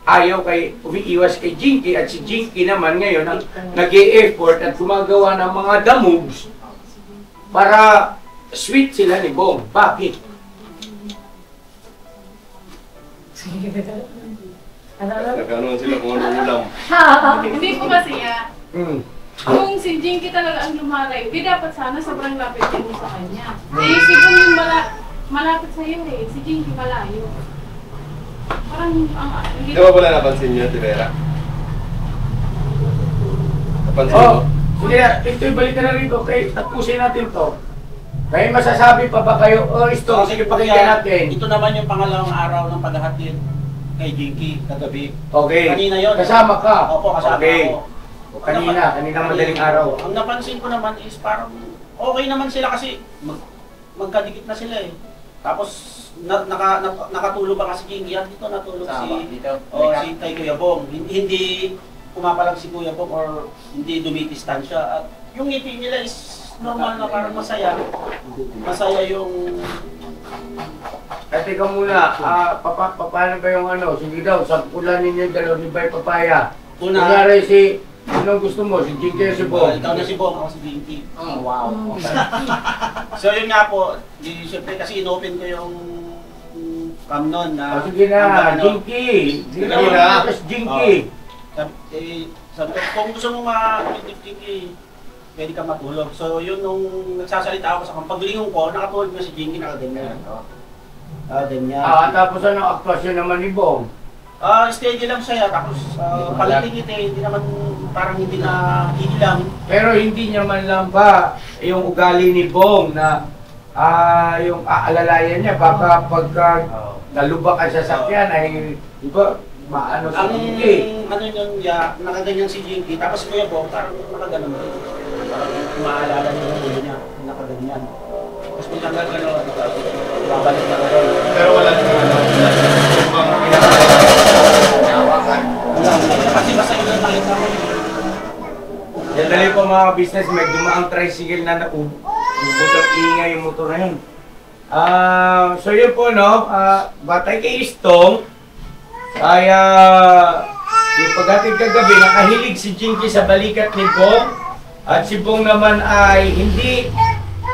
ayaw umiiwas kay Jinky, at si Jinky naman ngayon ang nag-e-effort at gumagawa ng mga damoves para sweet sila ni Bong. Bakit? Nagkanoon sila kung anong ulam. Hindi po kasi Kung si Jinky talaga ang lumalayo, di dapat sana sobrang lapit din mo sa kanya. Eh, si Bong yung malapit sa'yo eh. Si Jinky malayo. Parang, hindi... Di ba pala napansin niyo, Tivera? Napansin mo? Oh, sige na, ito'y balikan na rito. Okay, tapusin natin to. May masasabi pa ba kayo? Oh, ito, sige pakinggan natin. Ito naman yung pangalawang araw ng paghahatid kay Jinky kagabi. Okay. Kanina yun. Kasama ka? Opo, kasama Okay. ako. Kanina madaling araw. Ang napansin ko naman is parang okay naman sila kasi magkadikit na sila eh. Tapos nakatulog ba kasi Jinky at dito natulog si kay Kuya Bong. Hindi pumapalag si Kuya Bong or hindi dumidistansya at yung ngiti nila is normal na parang masaya. Masaya yung... At teka muna, paano ba yung ano? Sige daw, sampulan ninyo yung dalawa ni Bay Papaya. Kunyari si, anong gusto mo? Si Jinky o si Bong? Ikaw na si Bong, ako si Jinky. Oh, wow. So yun nga po, siyempre kasi in-open ko yung cam nun na... Sige na, Jinky! Sige na, Jinky! Sabi ko, kung gusto mo ma-predict Jinky, pwede ka matulog. So yun nung nagsasalita ako sa paglingon ko, nakatulog na si Jinky, nakaganyan. Ganyan. Tapos anong aktwasyon naman ni Bong? Steady lang siya, tapos palitingit hindi naman parang hindi na hilang. Pero hindi niya man lang ba yung ugali ni Bong na yung aalalayan niya, baka pagka nalubak ang sasakyan ay, di ba, maano sa Jinky? Ano yun, nakaganyan si Jinky, tapos si Kuya Bong parang nakaganon din. Parang maalala niya yung ulo niya, nakaganyan. Tapos kung nagagano, babalik na rin. Pero wala Kasi basta yun ang nakita ko. Yan dali po mga business, may dumaang tricycle na ubod ang ingay yung motor na yun. So yun po no, batay kay Istong, ay yung pagdating kagabi, nakahilig si Jinky sa balikat ni Bong, at si Bong naman ay hindi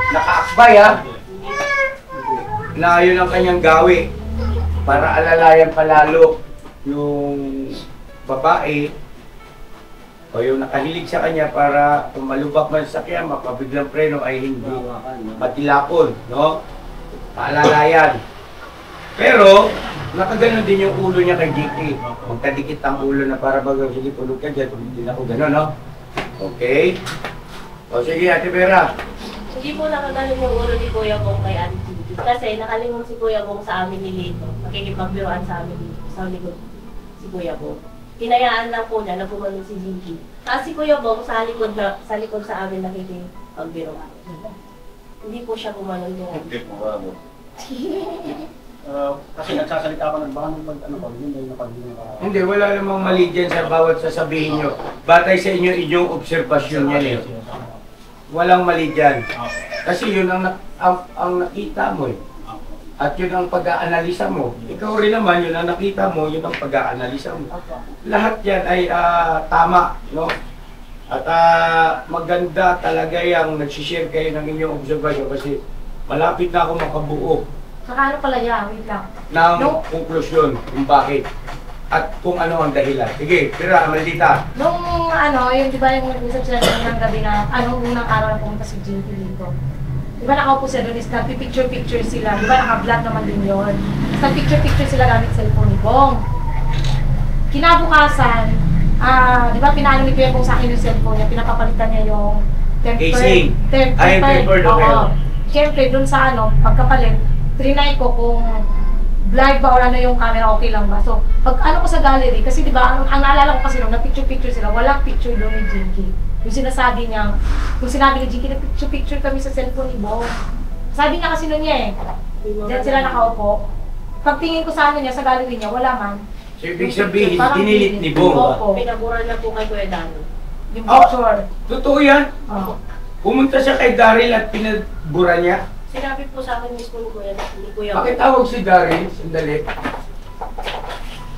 nakaakbay na yun ang kanyang gawi para alalayan palalo yung babae. O yung nakahilig sa kanya para kung malubak man sa sakyan, mapabiglang preno ay hindi matilapon, no? Paalalayan. Pero, nakaganon din yung ulo niya kay GK. Magkadikit ang ulo na para bagang sige, tulog ka dyan, tulog din ako gano'n, no? Okay? O sige, Ate Vera. Hindi po nakaganon yung ulo ni Kuya Bong kay Ate Gigi. Kasi nakalingon si Kuya Bong sa amin ni Lito. Nakikipagbiroan sa amin dito. Sa likod si Kuya Bong. Hinayaan lang po niya na pumanon si Gigi. Tapos si Kuya Bong sa likod sa amin nakikipagbiroan. Hindi po siya pumanon niya. Hindi po ba mo? Kasi nagsasalita ko baka nung ano ko, yun yung napag-inom. Hindi, wala namang mali dyan sa bawat sasabihin nyo. Batay sa inyo, inyong obserbasyon yan eh. Walang mali dyan. Kasi yun ang nakita mo eh. At yun ang pag-aanalisa mo. Ikaw rin naman, yun ang nakita mo, yun ang pag-aanalisa mo. Lahat yan ay tama, no? At maganda talaga yung nagsishare kayo ng inyong obserbasyon kasi malapit na ako makabuo Saka ano pala yan, wait lang. ng konklusyon kung bakit at kung ano ang dahilan. Sige, Pira, Maldita. Nung ano, yung di ba yung nag-usap sila ng gabi na, unang araw na pumunta si Jinky dito. Di ba nakaupo sila doon, is nagpipicture-picture sila. Di ba naka-vlog naman din yun. Tapos nagpicture-picture sila gamit cellphone ni Bong. Kinabukasan, di ba pinalo ni Kuya Bong sa akin yung cellphone niya, pinapapalitan niya yung Casing. Ay, yung tempered, okay. Oo. Siyempre, doon sa pagkapalit, trinay ko kung live ba o ano yung camera, okay lang ba. So, pag ko sa gallery, kasi di ba, ang naalala ko kasi nung nag-picture-picture sila, walang picture doon ni Jinky. Yung sinasabi niya, yung sinabi ni Jinky, nag-picture-picture kami sa cellphone ni Bong. Sabi niya kasi nun niya diyan sila nakaupo. Pagtingin ko sa niya, sa gallery niya, wala man. So, ibig sabihin, Parang dinilit ni Bong. Opo. Pinabura niya po kay Kuya Dano. Yung picture. Totoo yan. Oo. Pumunta siya kay Daryl at pinabura niya. Sinabi po sa akin mismo ni Kuya Bakit Bong. tawag si Daryl? Sandali.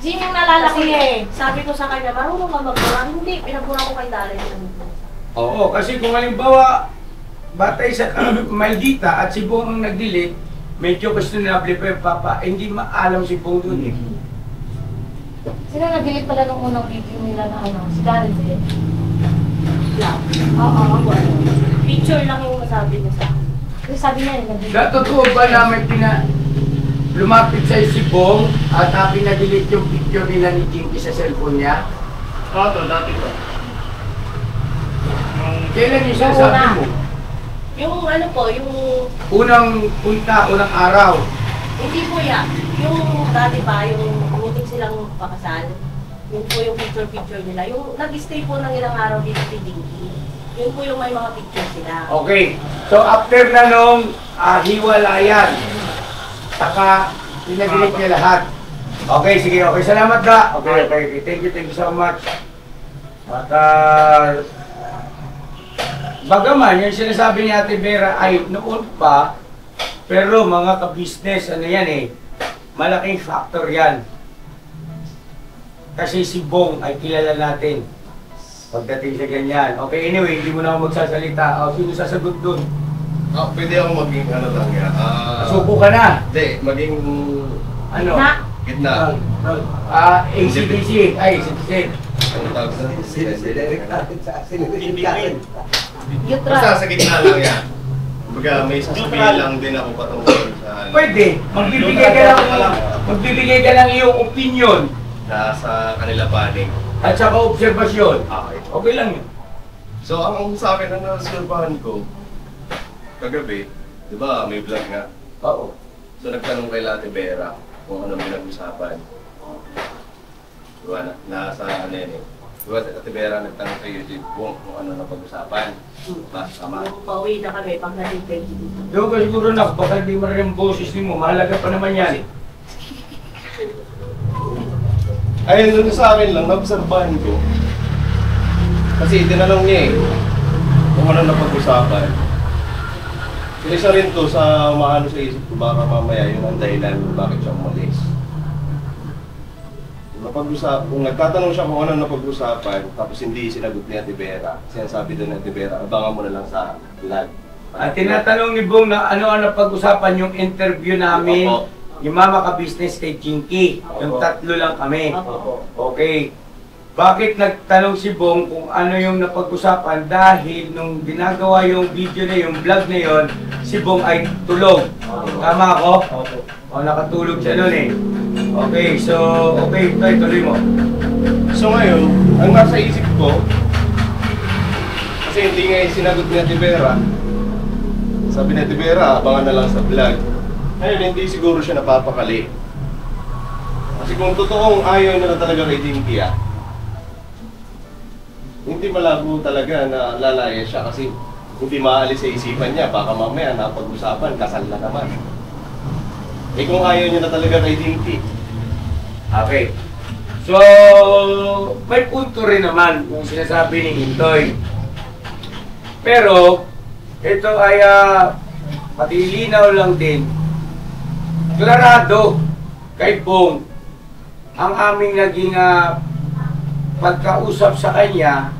Jim yung naalala ko niya Sabi ko sa kanya, marunong ka magbura? Hindi, pinabura ko kay Daryl. Oo, kasi kung halimbawa, batay sa Maldita at si Bong ang nag-delete, medyo questionable pa yung papa, hindi maalam si Bong dun eh. Sino nag-delete pala nung unang video nila na si Daryl din? Lang. Oo. Picture lang yung masabi niya sa akin. Yung sabi niya nag-delete. Totoo ba na may lumapit sa'yo si Bong at pinadelete yung picture nila ni Jinky sa cellphone niya? Dati ko. Kailan yung sinasabi mo? Yung ano po, yung... Unang punta, unang araw. Hindi po yan. Yung dati pa, yung meeting silang pakasal. Yun po yung picture-picture nila. Yung nag-stay po ng ilang araw dito si Dinky. Yun po yung may mga picture sila. Okay. So after na nung hiwalayan, saka pinadelete niya lahat. Okay, sige, okay. Salamat da. Okay. Thank you so much. At bagaman, yung sinasabi ni Ate Vera ay noon pa, pero mga ka-business, ano yan eh, malaking factor yan. Kasi si Bong ay kilala natin pagdating sa ganyan. Okay, anyway, hindi mo na ako magsasalita. Sino sasagot dun? Pwede ako maging ano lang yan. Suko ka na. Hindi, maging Ano? gitna. ACDC. Ay, citizen. Ano tawag sa Neutral. Basta sa gitna lang yan. Kumbaga may sasabihin lang din ako patungkol sa Pwede. Magbibigay ka lang iyong opinion nasa kanila panig. at saka obserbasyon. Okay. Okay lang yun. So ang sa akin na nasurbahan ko kagabi, di ba may vlog nga. Oo. So nagtanong kay Ate Vera kung anong pinag-usapan. Diba, nasa ano yan eh. Diba, Ate Vera nagtanong kay YouTube kung ano na pag-usapan. Diba, tama? Pauwi na kami pag nalipid. Doon ka siguro na, baka hindi mo rin yung boses mo. Mahalaga pa naman yan. Ayun, doon sa akin lang, naobserbahan ko. Kasi tinanong niya eh, kung ano na pag-usapan. Isa rin to sa maano sa isip ko, baka mamaya yun ang dahilan kung bakit siya umalis. Kung nagtatanong siya kung ano na pag-usapan, tapos hindi sinagot ni Ate Vera, sinasabi doon ni Ate Vera, abangan mo na lang sa vlog. At tinatanong ni Bong na ano pag-usapan yung interview namin. Opo. Yung mama ka business kay Jinky. Yung tatlo lang kami. Opo. Okay. Bakit nagtanong si Bong kung ano yung napag-usapan? Dahil nung ginagawa yung video na yung vlog na yon, si Bong ay tulog. Tama ako? O, nakatulog siya nun eh. Okay, so, okay, tuloy mo. So ngayon, ang nasa isip ko, kasi hindi nga yung sinagot ni Ate Vera. Sabi ni Ate Vera, abangan na lang sa vlog. Ngayon, hindi siguro siya napapakali. Kasi kung totoong ayaw na talaga kay Jinky, hindi malabo talaga na lalaya siya kasi hindi maalis sa isipan niya. Baka mamaya napag-usapan, kasal na naman. Eh kung ayaw niya na talaga kay Jinky. Okay. So, may punto rin naman yung sinasabi ni Intoy. Pero, ito ay patilinaw lang din. Klarado kay Bong ang aming naging pagkausap sa kanya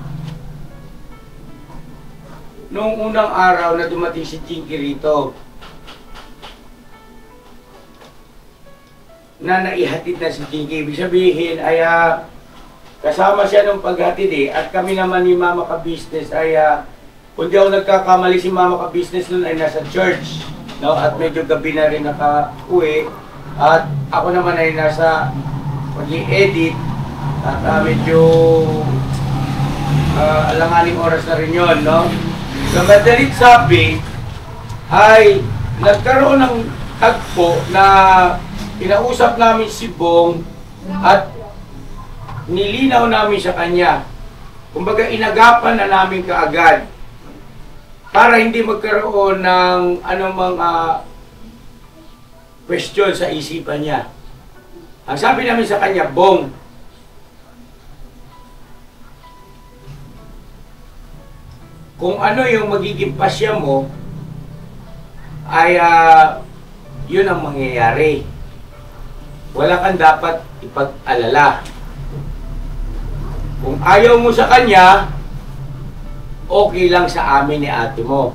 noong unang araw na dumating si Jinky rito. Na naihatid na si Jinky. Ibig sabihin ay kasama siya nung paghatid eh. At kami naman ni Mama Ka Business ay kung di ako nagkakamali, si Mama Ka Business nun ay nasa church. No? At medyo gabi na rin naka-uwi. At ako naman ay nasa pag-i-edit. At medyo alanganing oras na rin yun. No? Sa madalit sabi ay nagkaroon ng tagpo na kinausap namin si Bong at nilinaw namin sa kanya. Kumbaga inagapan na namin kaagad para hindi magkaroon ng anumang question sa isipan niya. Ang sabi namin sa kanya, Bong, kung ano yung magiging pasya mo ay yun ang mangyayari. Wala kang dapat ipag-alala. Kung ayaw mo sa kanya, okay lang sa amin ni ate mo.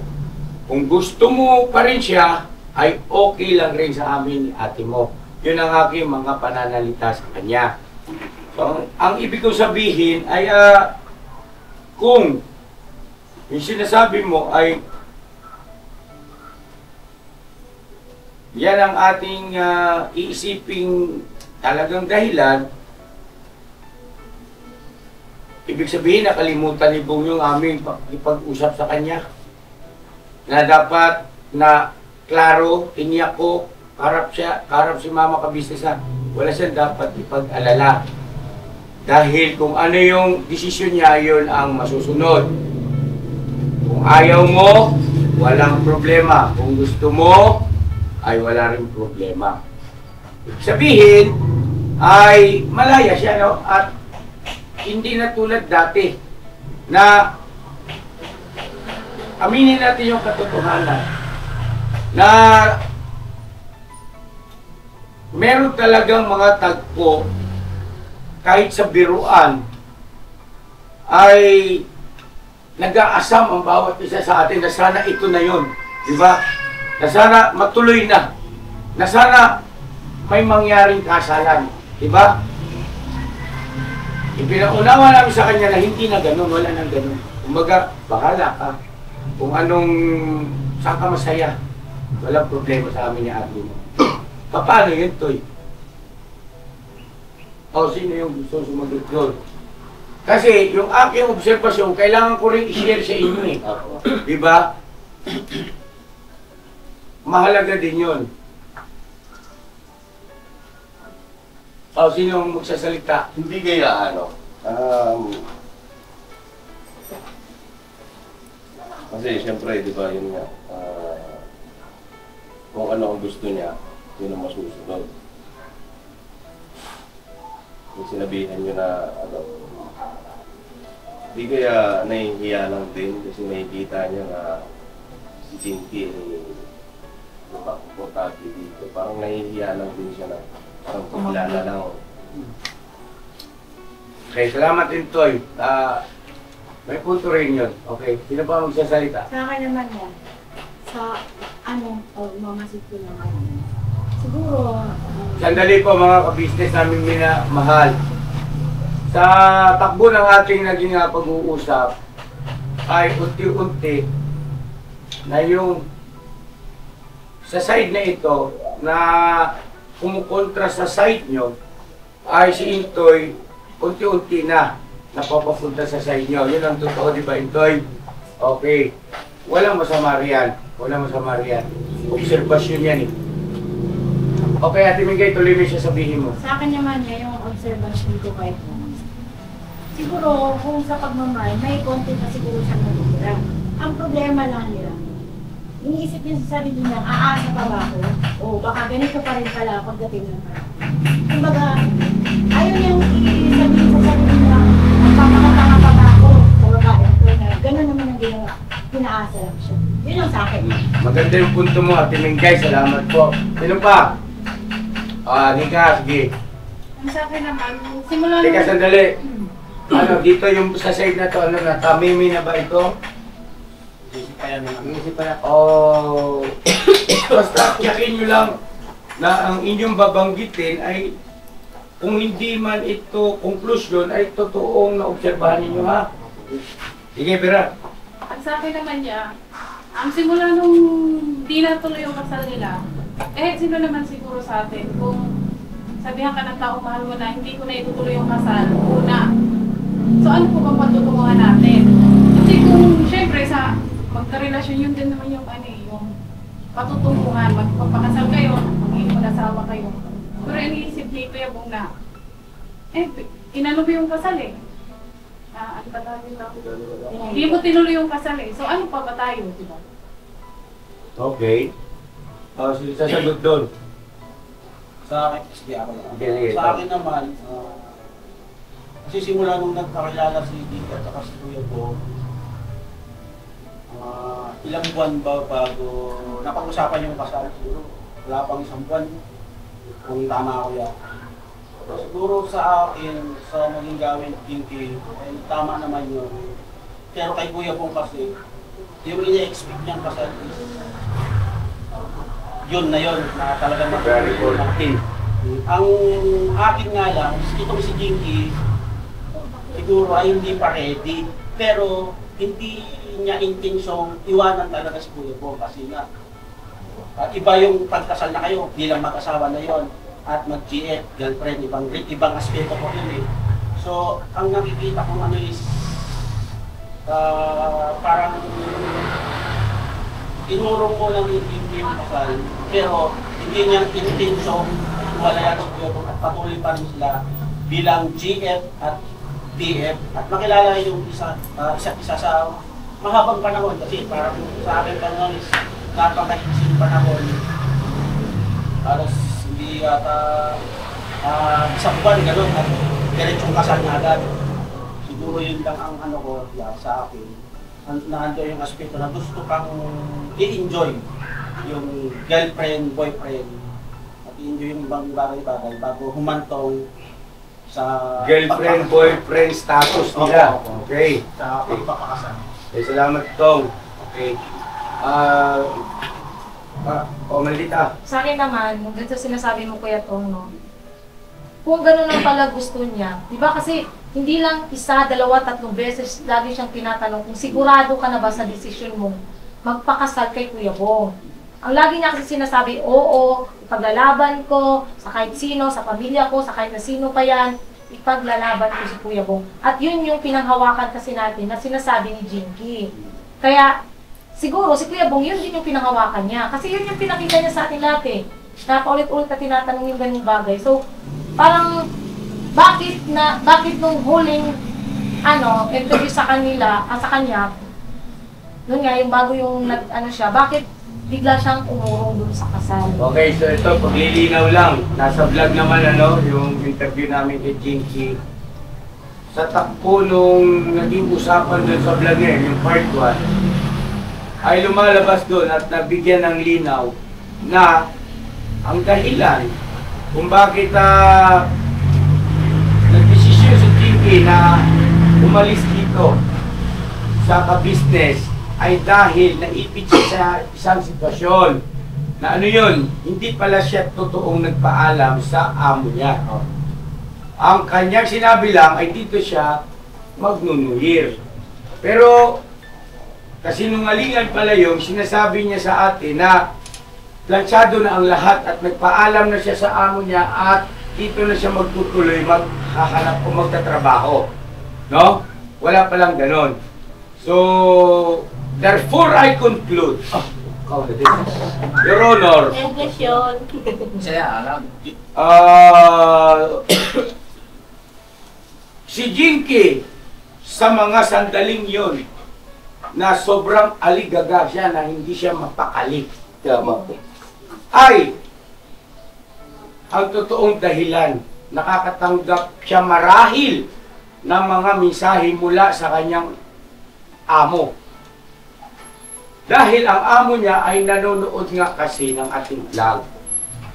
Kung gusto mo pa rin siya, ay okay lang rin sa amin ni ate mo. Yun ang aking mga pananalita sa kanya. So, ang ibig kong sabihin ay kung yung sinasabi mo ay yan ang ating iisiping talagang dahilan, ibig sabihin nakalimutan ni Bong yung aming ipag-usap sa kanya na dapat na klaro, tiniyak ko, harap si Mama Ka Business wala siyang dapat ipag-alala dahil kung ano yung desisyon niya, yun ang masusunod. Kung ayaw mo, walang problema. Kung gusto mo, ay wala rin problema. Sabihin, ay malaya siya, no? At hindi na tulad dati na aminin natin yung katotohanan na meron talagang mga tagpo kahit sa biruan ay nag-aasam ang bawat isa sa atin na sana ito na yun, di ba? Na sana matuloy na sana may mangyaring kasalan, di ba? Ipinaunawa namin sa kanya na hindi na ganun, wala nang ganun. Kumbaga, bahala ka. Kung anong, saan ka masaya, walang problema sa amin ni ate mo. Paano yun, Toy? O, sino yung gusto sumagot doon? Kasi yung aking obserbasyon, kailangan ko rin i-share sa inyo eh. Di ba? Mahalaga din yun. O, sino ang magsasalita? Hindi kaya kasi siyempre, di ba, yun nga, kung ano ang gusto niya, yun ang masusunod. Kung sinabihan nyo na, di kaya nahihiya lang din kasi nakikita niya na si Jinky komportable dito. Parang nahihiya lang din siya na parang pagkilala lang. Okay, salamat din, Toy. May punto rin yun. Okay, sino pa magsasalita? Sa akin naman yan. Sa mamasid ko naman. Siguro, Sandali po mga ka-business namin minamahal. Sa takbo ng ating naging pag-uusap ay unti-unti na yung sa side na ito na kumukontra sa side nyo ay si Intoy unti-unti na napapapunta sa side nyo. Yun ang totoo, di ba Intoy? Okay. Walang masama riyan. Walang masama riyan. Obserbasyon yan eh. Okay, Ate Mingay, tuloy mo siya sabihin mo. Sa akin naman niya yung observation ko kay Bong. Siguro, kung sa pagmamahal, may konti pa siguro siyang natutira. Ang problema lang nila, iniisip niya sa sarili niya, aasa pa ba ako? O baka ganito pa rin pala pagdating ng mga. Kumbaga, ayaw niyang isabihin sa sarili niya, magpapakatanga pa ba ako sa babae ko na gano'n naman ang ginawa. Pinaasa lang siya. Yun ang sa akin. Maganda yung punto mo, Ate Mingay. Salamat po. Sino pa? Nika, sige. Ang sa akin naman, simula Tika, sandali. Ano, dito yung sa side na to, ano na, tamimi na ba ito? Isip pa yan naman. Isip pa na. Oh. Basta, yakin nyo lang na ang inyong babanggitin ay kung hindi man ito conclusion ay totoong naobserbahan ninyo ha. Sige, Pira. Ang sa akin naman niya, ang simula nung di natuloy yung kasal nila, sino naman siguro sa atin kung sabihan ka ng tao mahal mo na hindi ko na itutuloy yung kasal, una. So ano po bang patutunguhan natin? Kasi kung syempre sa magkarelasyon yun din naman yung yung patutunguhan, magpapakasal kayo, magiging mag-asawa kayo. Pero iniisip ni Kuya Bong na, inano mo yung kasal eh. Ano ba tayo lang? Hindi mo tinuloy yung kasal eh. So ano pa ba tayo, diba? Okay. Sige, sasagot doon. Sa akin, sige ako lang. Sige. Sa akin naman, kasi simula nung nagkakilala si Dick at saka si Kuya Bong, ilang buwan ba bago napag-usapan yung kasal siguro? Wala pang isang buwan, kung tama ako yan. Siguro sa akin, sa maging gawin Dinky, tama naman yun. Pero kay Kuya Bong kasi, yung ina-expect niyang kasal is yun na yun, na talagang Very ang akin nga lang, itong si Dinky, siguro ay hindi pa ready. Pero hindi niya intensyong iwanan talaga si Kuya Bong kasi nga iba yung pagkasal na kayo, bilang mag-asawa na yon at mag-GF, girlfriend, ibang aspeto ko yun eh. So, ang nakikita kong ano is parang inurong ko lang yung kasal, pero hindi niya intensyong wala yan si Kuya Bong at patuloy pa rin sila bilang GF at DF at makilala yung isa't isa sa mahabang panahon kasi parang sa akin panahon is napakaiksing panahon. Halos hindi yata isang buwan gano'n at diretsong kasal na agad. Siguro yun lang ang ano ko sa akin. Na-enjoy yung aspeto na gusto kang i-enjoy yung girlfriend, boyfriend at i-enjoy yung ibang bagay-bagay bago humantong sa girlfriend, boyfriend status nila. Okay. Sa pagpapakasal. Okay, salamat Tong. Okay. Maldita. Sa akin naman, dun sa sinasabi mo Kuya Tong, no? Kung gano'n ang pala gusto niya, di ba kasi hindi lang isa, dalawa, tatlong beses lagi siyang tinatanong kung sigurado ka na ba sa desisyon mo magpakasal kay Kuya Bong. Ang lagi niya kasi sinasabi, oo, ipaglalaban ko sa kahit sino, sa pamilya ko, sa kahit na sino pa yan, ipaglalaban ko si Kuya Bong. At yun yung pinanghawakan kasi natin na sinasabi ni Jinky. Kaya, siguro si Kuya Bong, yun din yung pinanghawakan niya. Kasi yun yung pinakita niya sa atin lahat eh. Napaulit-ulit na tinatanong yung ganung bagay. So, parang, bakit nung huling, interview sa kanila, sa kanya, yun nga, yung bago yung bakit bigla siyang umurong dun sa kasal. Okay, so ito, paglilinaw lang. Nasa vlog naman, yung interview namin kay Jinky. Sa takbo nung naging usapan dun sa vlog niya, yung part 1, ay lumalabas dun at nabigyan ng linaw na ang dahilan kung bakit nagdesisyon si Jinky na umalis dito sa ka-business ay dahil naipit siya sa isang sitwasyon na hindi pala siya totoong nagpaalam sa amo niya. Ang kanyang sinabi lang ay dito siya magnunuyir. Pero kasinungalingan pala yung sinasabi niya sa atin na planchado na ang lahat at nagpaalam na siya sa amo niya at dito na siya magtutuloy, maghahanap o magtatrabaho. No? Wala palang ganon. So, therefore I conclude, Your Honor, English yun. Saya alam. Si Jinky, sa mga sandaling yon na sobrang aligaga siya na hindi siya mapakali, ay ang totoong dahilan, nakakatanggap siya marahil ng mga mensahe mula sa kanyang amo. Dahil ang amo niya ay nanonood nga kasi ng ating vlog.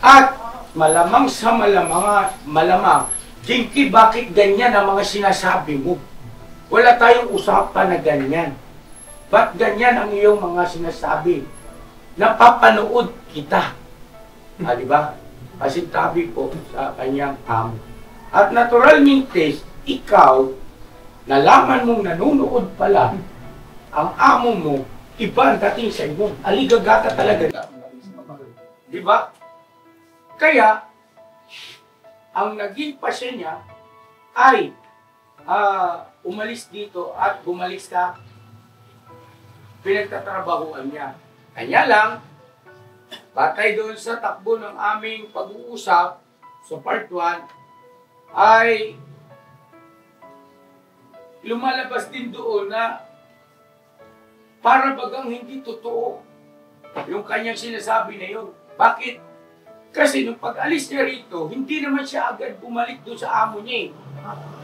At malamang sa malamang, Jinky, bakit ganyan ang mga sinasabi mo? Wala tayong usapan na ganyan. Ba't ganyan ang iyong mga sinasabi? Napapanood kita. Di ba? Kasi tabi po sa kanyang amo. At naturalmente, ikaw, nalaman mong nanonood pala, ang amo mo, iba ang dating sa inyo. Aligagata talaga. Di ba? Kaya, ang naging pasya niya ay umalis dito at bumalik sa pinagtatrabahuan niya. Kanya lang, batay doon sa takbo ng aming pag-uusap sa part 1, ay lumalabas din doon na para bagang hindi totoo yung kanyang sinasabi na yun. Bakit? Kasi nung pag-alis niya rito, hindi naman siya agad bumalik doon sa amo niya.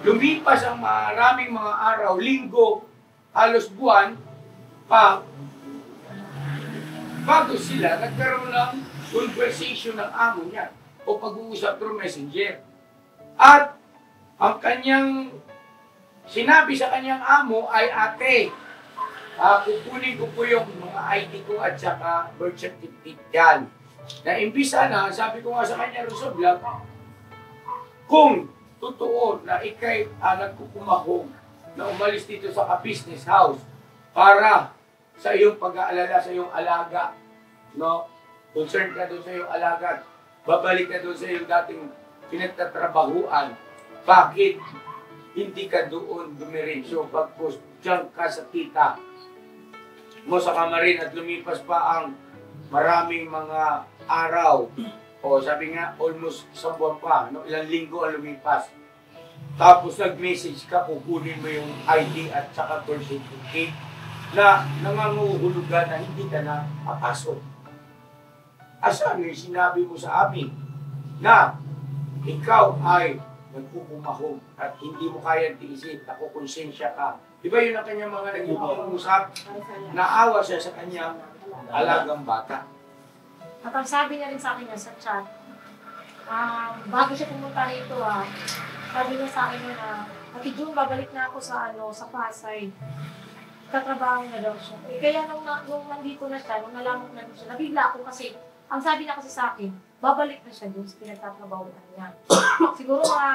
Lumipas ang maraming mga araw, linggo, halos buwan, pa bago sila nagkaroon ng conversation ng amo niya o pag-uusap through messenger. At ang kanyang sinabi sa kanyang amo ay, ate, kukunin ko po yung mga ID ko at saka birth certificate yan. Na imbis na, sabi ko nga sa kanya rin sa vlog, kung totoo na ikay nagkukumahong na umalis dito sa business house para sa iyong pag-aalala, sa iyong alaga, no? Concerned ka doon sa iyong alaga, babalik ka doon sa iyong dating pinagtatrabahuan, bakit hindi ka doon dumiretso pagpos dyan ka sa tita mo sa kamarin at lumipas pa ang maraming mga araw o sabi nga almost isang buwan pa, no? Ilang linggo ang lumipas. Tapos nag-message ka, kukunin mo yung ID at saka birth certificate na nanganguhulugan na hindi ka na papasok. Asan yung sinabi mo sa amin na ikaw ay nagpupumahog at hindi mo kayang tiisin, nakukonsensya ka. Diba yun ang kanyang mga naging pangungusap? Naawa siya sa kanyang alagang bata. At ang sabi niya rin sa akin sa chat, bago siya pumunta rito, sabi niya sa akin na, Ate June, babalik na ako sa Pasay. Katrabaho na daw siya. Kaya nung nandito na siya, nung nalaman ko na siya, nabigla ako kasi, ang sabi na kasi sa akin, babalik na siya dun sa pinagtatrabahuan niya. Siguro mga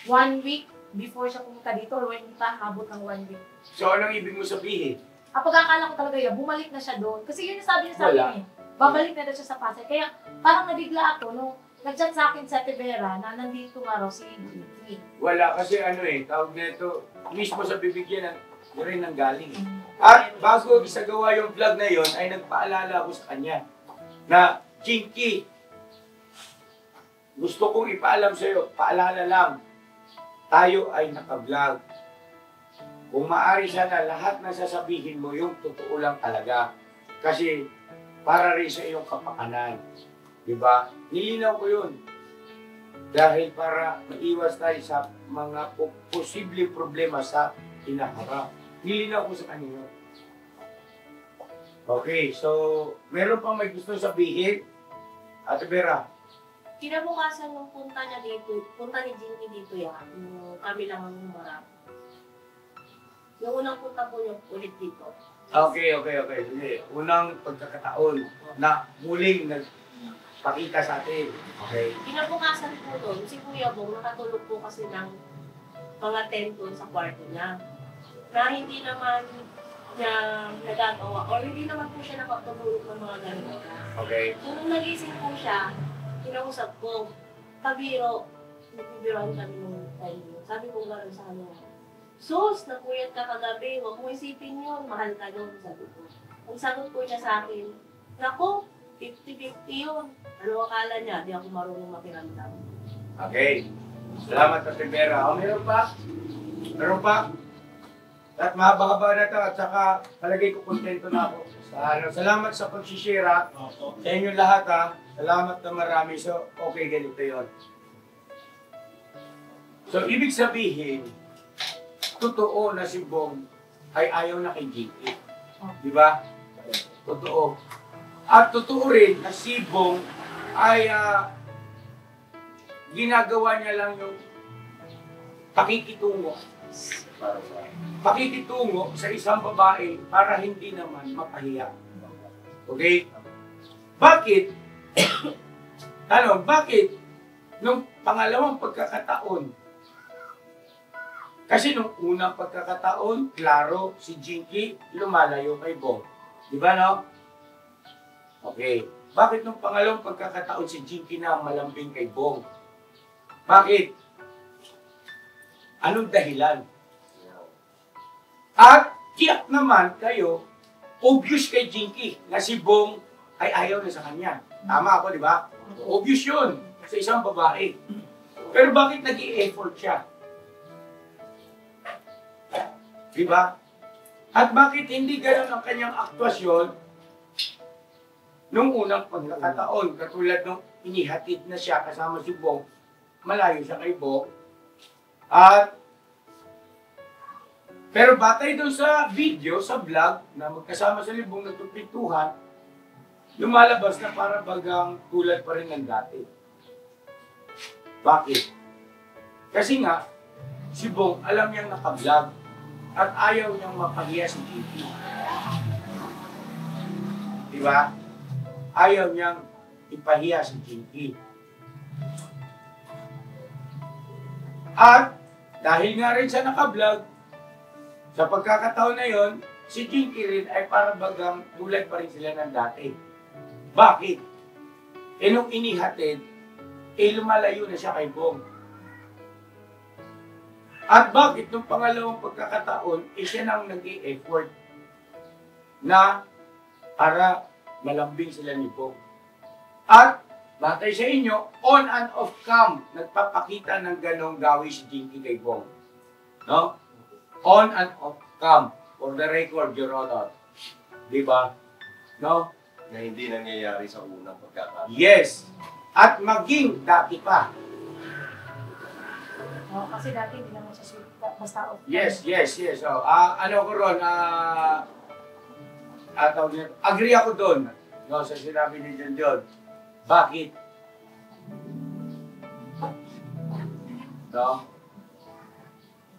1 week before siya pumunta dito, or when kita habot ng 1 week. So anong ibig mo sabihin? Pagkakala ko talaga yan, bumalik na siya doon. Kasi yun yung sabi niya sa akin babalik na daw siya sa Pasay. Kaya parang nabigla ako nung nag-chat sa akin sa Tevera na nandito nga raw si Jinky. Wala kasi tawag nito, mismo sa bibigyan rin ng galing. At bago isagawa yung vlog na yon ay nagpaalala ako sa kanya na, Jinky, gusto kong ipaalam sa iyo, paalala lang, tayo ay naka-vlog. Kung maaari sana lahat na sasabihin mo yung totoo lang talaga. Kasi para rin sa iyong kapakanan. Diba? Nilinaw ko yun. Dahil para maiwas tayo sa mga posibleng problema sa hinaharap. Nilinaw ko sa kanino. Okay, so meron pang may gusto sabihin? Ate Vera. Kinabukasan nung punta ni Jinky dito yan, yung kami lang ang humarap. Yung unang punta po niya ulit dito. Okay. Sige. Unang pagkakataon na muling pakita sa atin. Okay? Kinabukasan po doon, si Kuya Bong nakatulog po kasi ng mga tent doon sa kwarto niya. Na hindi naman niya nagagawa or hindi naman po siya nakatulog ng mga gano'n. Okay. So, nung nagising po siya, kinausap ko, pabiro, nagbibiroan kami nung time yun. Sabi ko gano'n sa kanya, Sus, napuyat ka kagabi, huwag mo isipin yun, mahal ka doon, sabi ko. Ang sagot po niya sa akin, naku, 50-50 yun. Ano akala niya, di ako marunong makiramdam. Okay. Salamat, Ate Vera. O, meron pa? Meron pa? At mahaba-haba na ito at saka palagay ko kontento na ako. Salamat sa pag-share sa inyo lahat ha. Salamat na marami. So, okay, ganito yon. So, ibig sabihin, totoo na si Bong ay ayaw na kay Jinky. Di ba? Totoo. At totoo rin na si Bong ay ginagawa niya lang yung pakikitungo. Pakikitungo sa isang babae para hindi naman mapahiya. Okay? Bakit? Bakit? Nung pangalawang pagkakataon, kasi nung unang pagkakataon, klaro, si Jinky lumalayo kay Bong. Di ba, no? Okay. Bakit nung pangalawang pagkakataon si Jinky na malambing kay Bong? Bakit? Anong dahilan? At tiyak naman kayo, obvious kay Jinky na si Bong ay ayaw na sa kanya. Tama ako, di ba? Obvious yun sa isang babae. Pero bakit nag-i-effort siya? Di ba? At bakit hindi gano'n ang kanyang aktwasyon nung unang pagkakataon? Katulad nung inihatid na siya kasama si Bong, malayo siya kay Bong. At pero batay doon sa video, sa vlog, na magkasama sa libong nagpipintuhan, lumalabas na para bagang tulad pa rin ng dati. Bakit? Kasi nga, si Bong alam niyang naka-vlog at ayaw niyang mapahiya si Jinky. Diba? Ayaw niyang ipahiya si Jinky. At dahil nga rin siya naka-vlog, sa pagkakataon na yon, si Jinky rin ay para bagang tulad pa rin sila ng dati. Bakit? Nung inihatid, lumalayo na siya kay Bong. At bakit nung pangalawang pagkakataon, siya nang nag-i-effort na para malambing sila ni Bong. At batay sa inyo, on and off cam, nagpapakita ng ganong gawi si Jinky kay Bong. No? On and off cam. For the record, Your Honor. Diba? No? Na hindi nangyayari sa unang pagkakataon. Yes. At maging dati pa. Kasi dati hindi naman siya basta off. Yes. So, ano ko ron, agree ako doon. No, sa sinabi ni John. Bakit? No?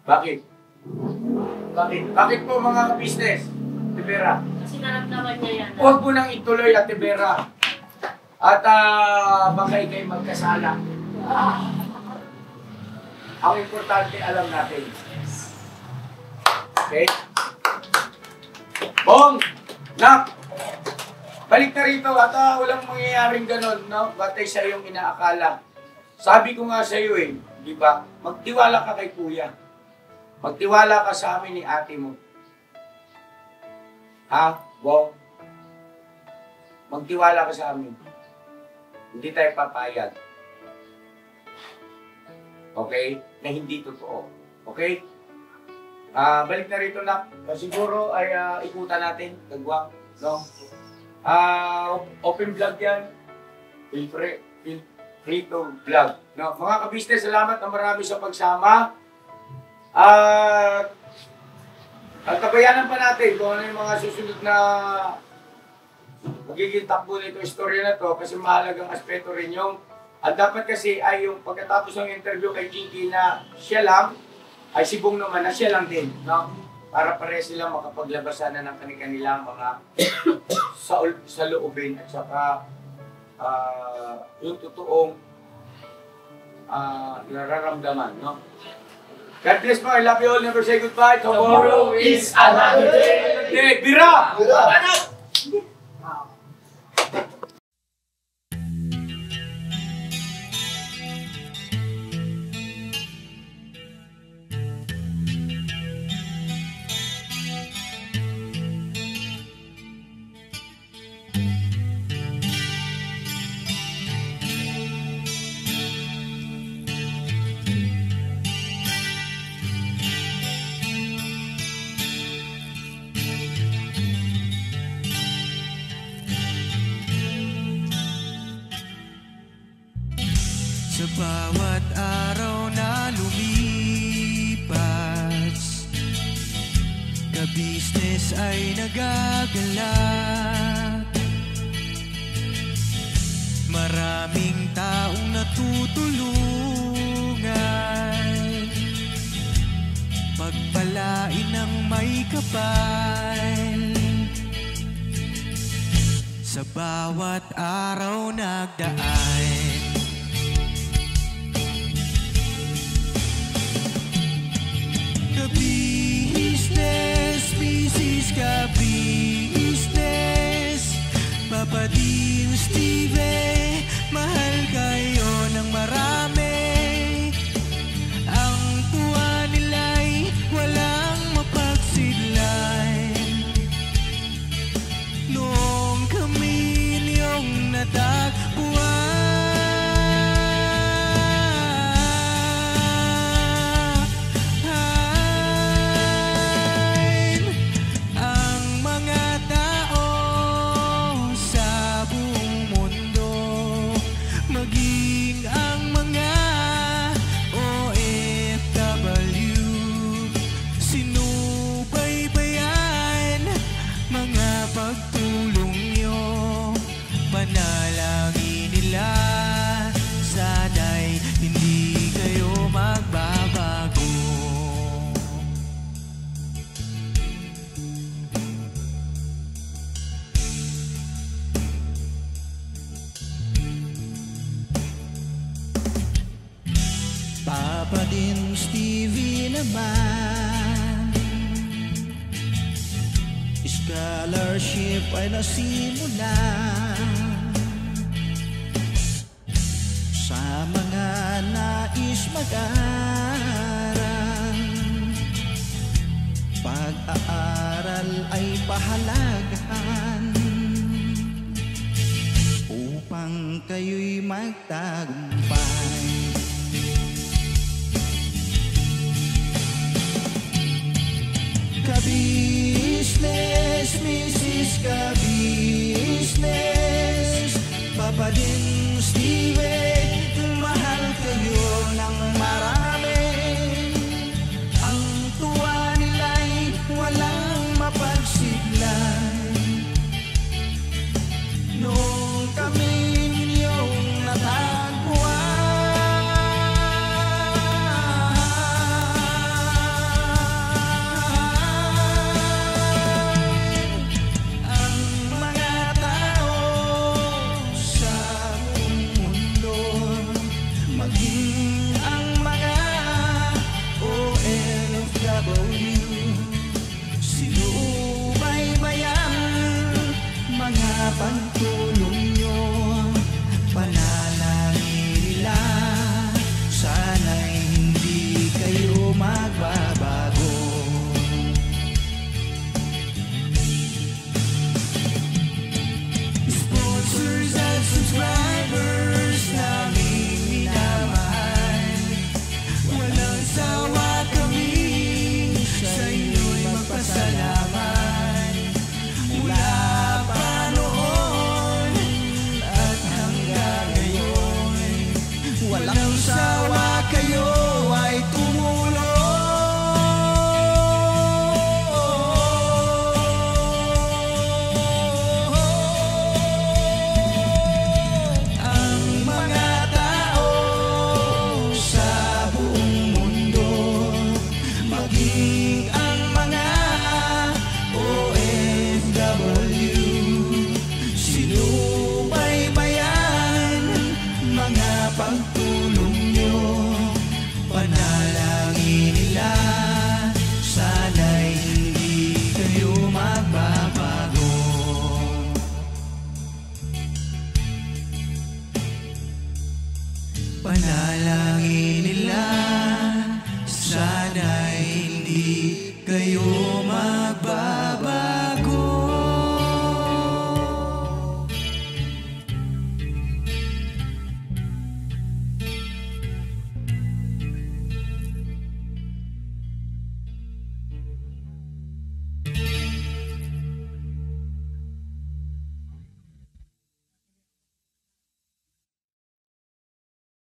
Bakit? Bakit po mga business, Ate Vera? Kasi naramdaman niya yan. Huwag mo nang ituloy, Ate Vera. At baka ikay magkasala. Ang importante, alam natin. Okay? Bong! Nak! Balik ka rito at walang mangyayaring ganon, no? Batay sa iyong inaakala. Sabi ko nga sa iyo di ba? Magtiwala ka kay Kuya. Magtiwala ka sa amin ni ate mo. Ha, Bong? Magtiwala ka sa amin. Hindi tayo papayag. Okay? Na hindi totoo. Okay? Balik na rito na. Siguro ay ikutan natin. Kagwang. No? Open vlog yan. Feel free to vlog. No? Mga kabisnes, salamat na marami sa pagsama. At tabayanan pa natin kung ano yung mga susunod na magiging takbo nito istorya na to kasi mahalagang aspeto rin yung at dapat kasi ay yung pagkatapos ng interview kay Jinky na siya lang ay si Bong naman na siya lang din, no? Para pare sila makapaglabasan na ng kanilang mga sa loobin at saka yung totoong nararamdaman, no? God bless mo. I love you all. Never say goodbye. Tomorrow is another day. Bira! Sa bawat araw na lumipas, ka-business ay nagagalak. Maraming taong natutulungan, pagpalain ng may kapal. Sa bawat araw nagdaan, ka-business, business ka-business, Papa Dio, Steve, mahal kayo ng marami. Ang tuwa nila'y walang mapagsidlan. Noong kami niyong natagpuan, panalangin nila, sana'y hindi kayo magbabago. Papa din Stevie naman, scholarship ay nasimula sa mga nais mag-aral. Pag-aaral ay pahalagahan upang kayo'y magtagumpay. Ka-business, Mrs. Ka-business, Papa din Steve, mahal kayo ng marami. Ang tuwa nila'y walang mapagsiglan. Noong kami ninyong natagpuan, pagtulong nyo, panalangin nila, sana'y hindi kayo magbabago. Sponsors at subscribers naming minamahal, walang sawa kami sa inyo'y magpasalamat. Mula pa noon sa'yo magbabalik.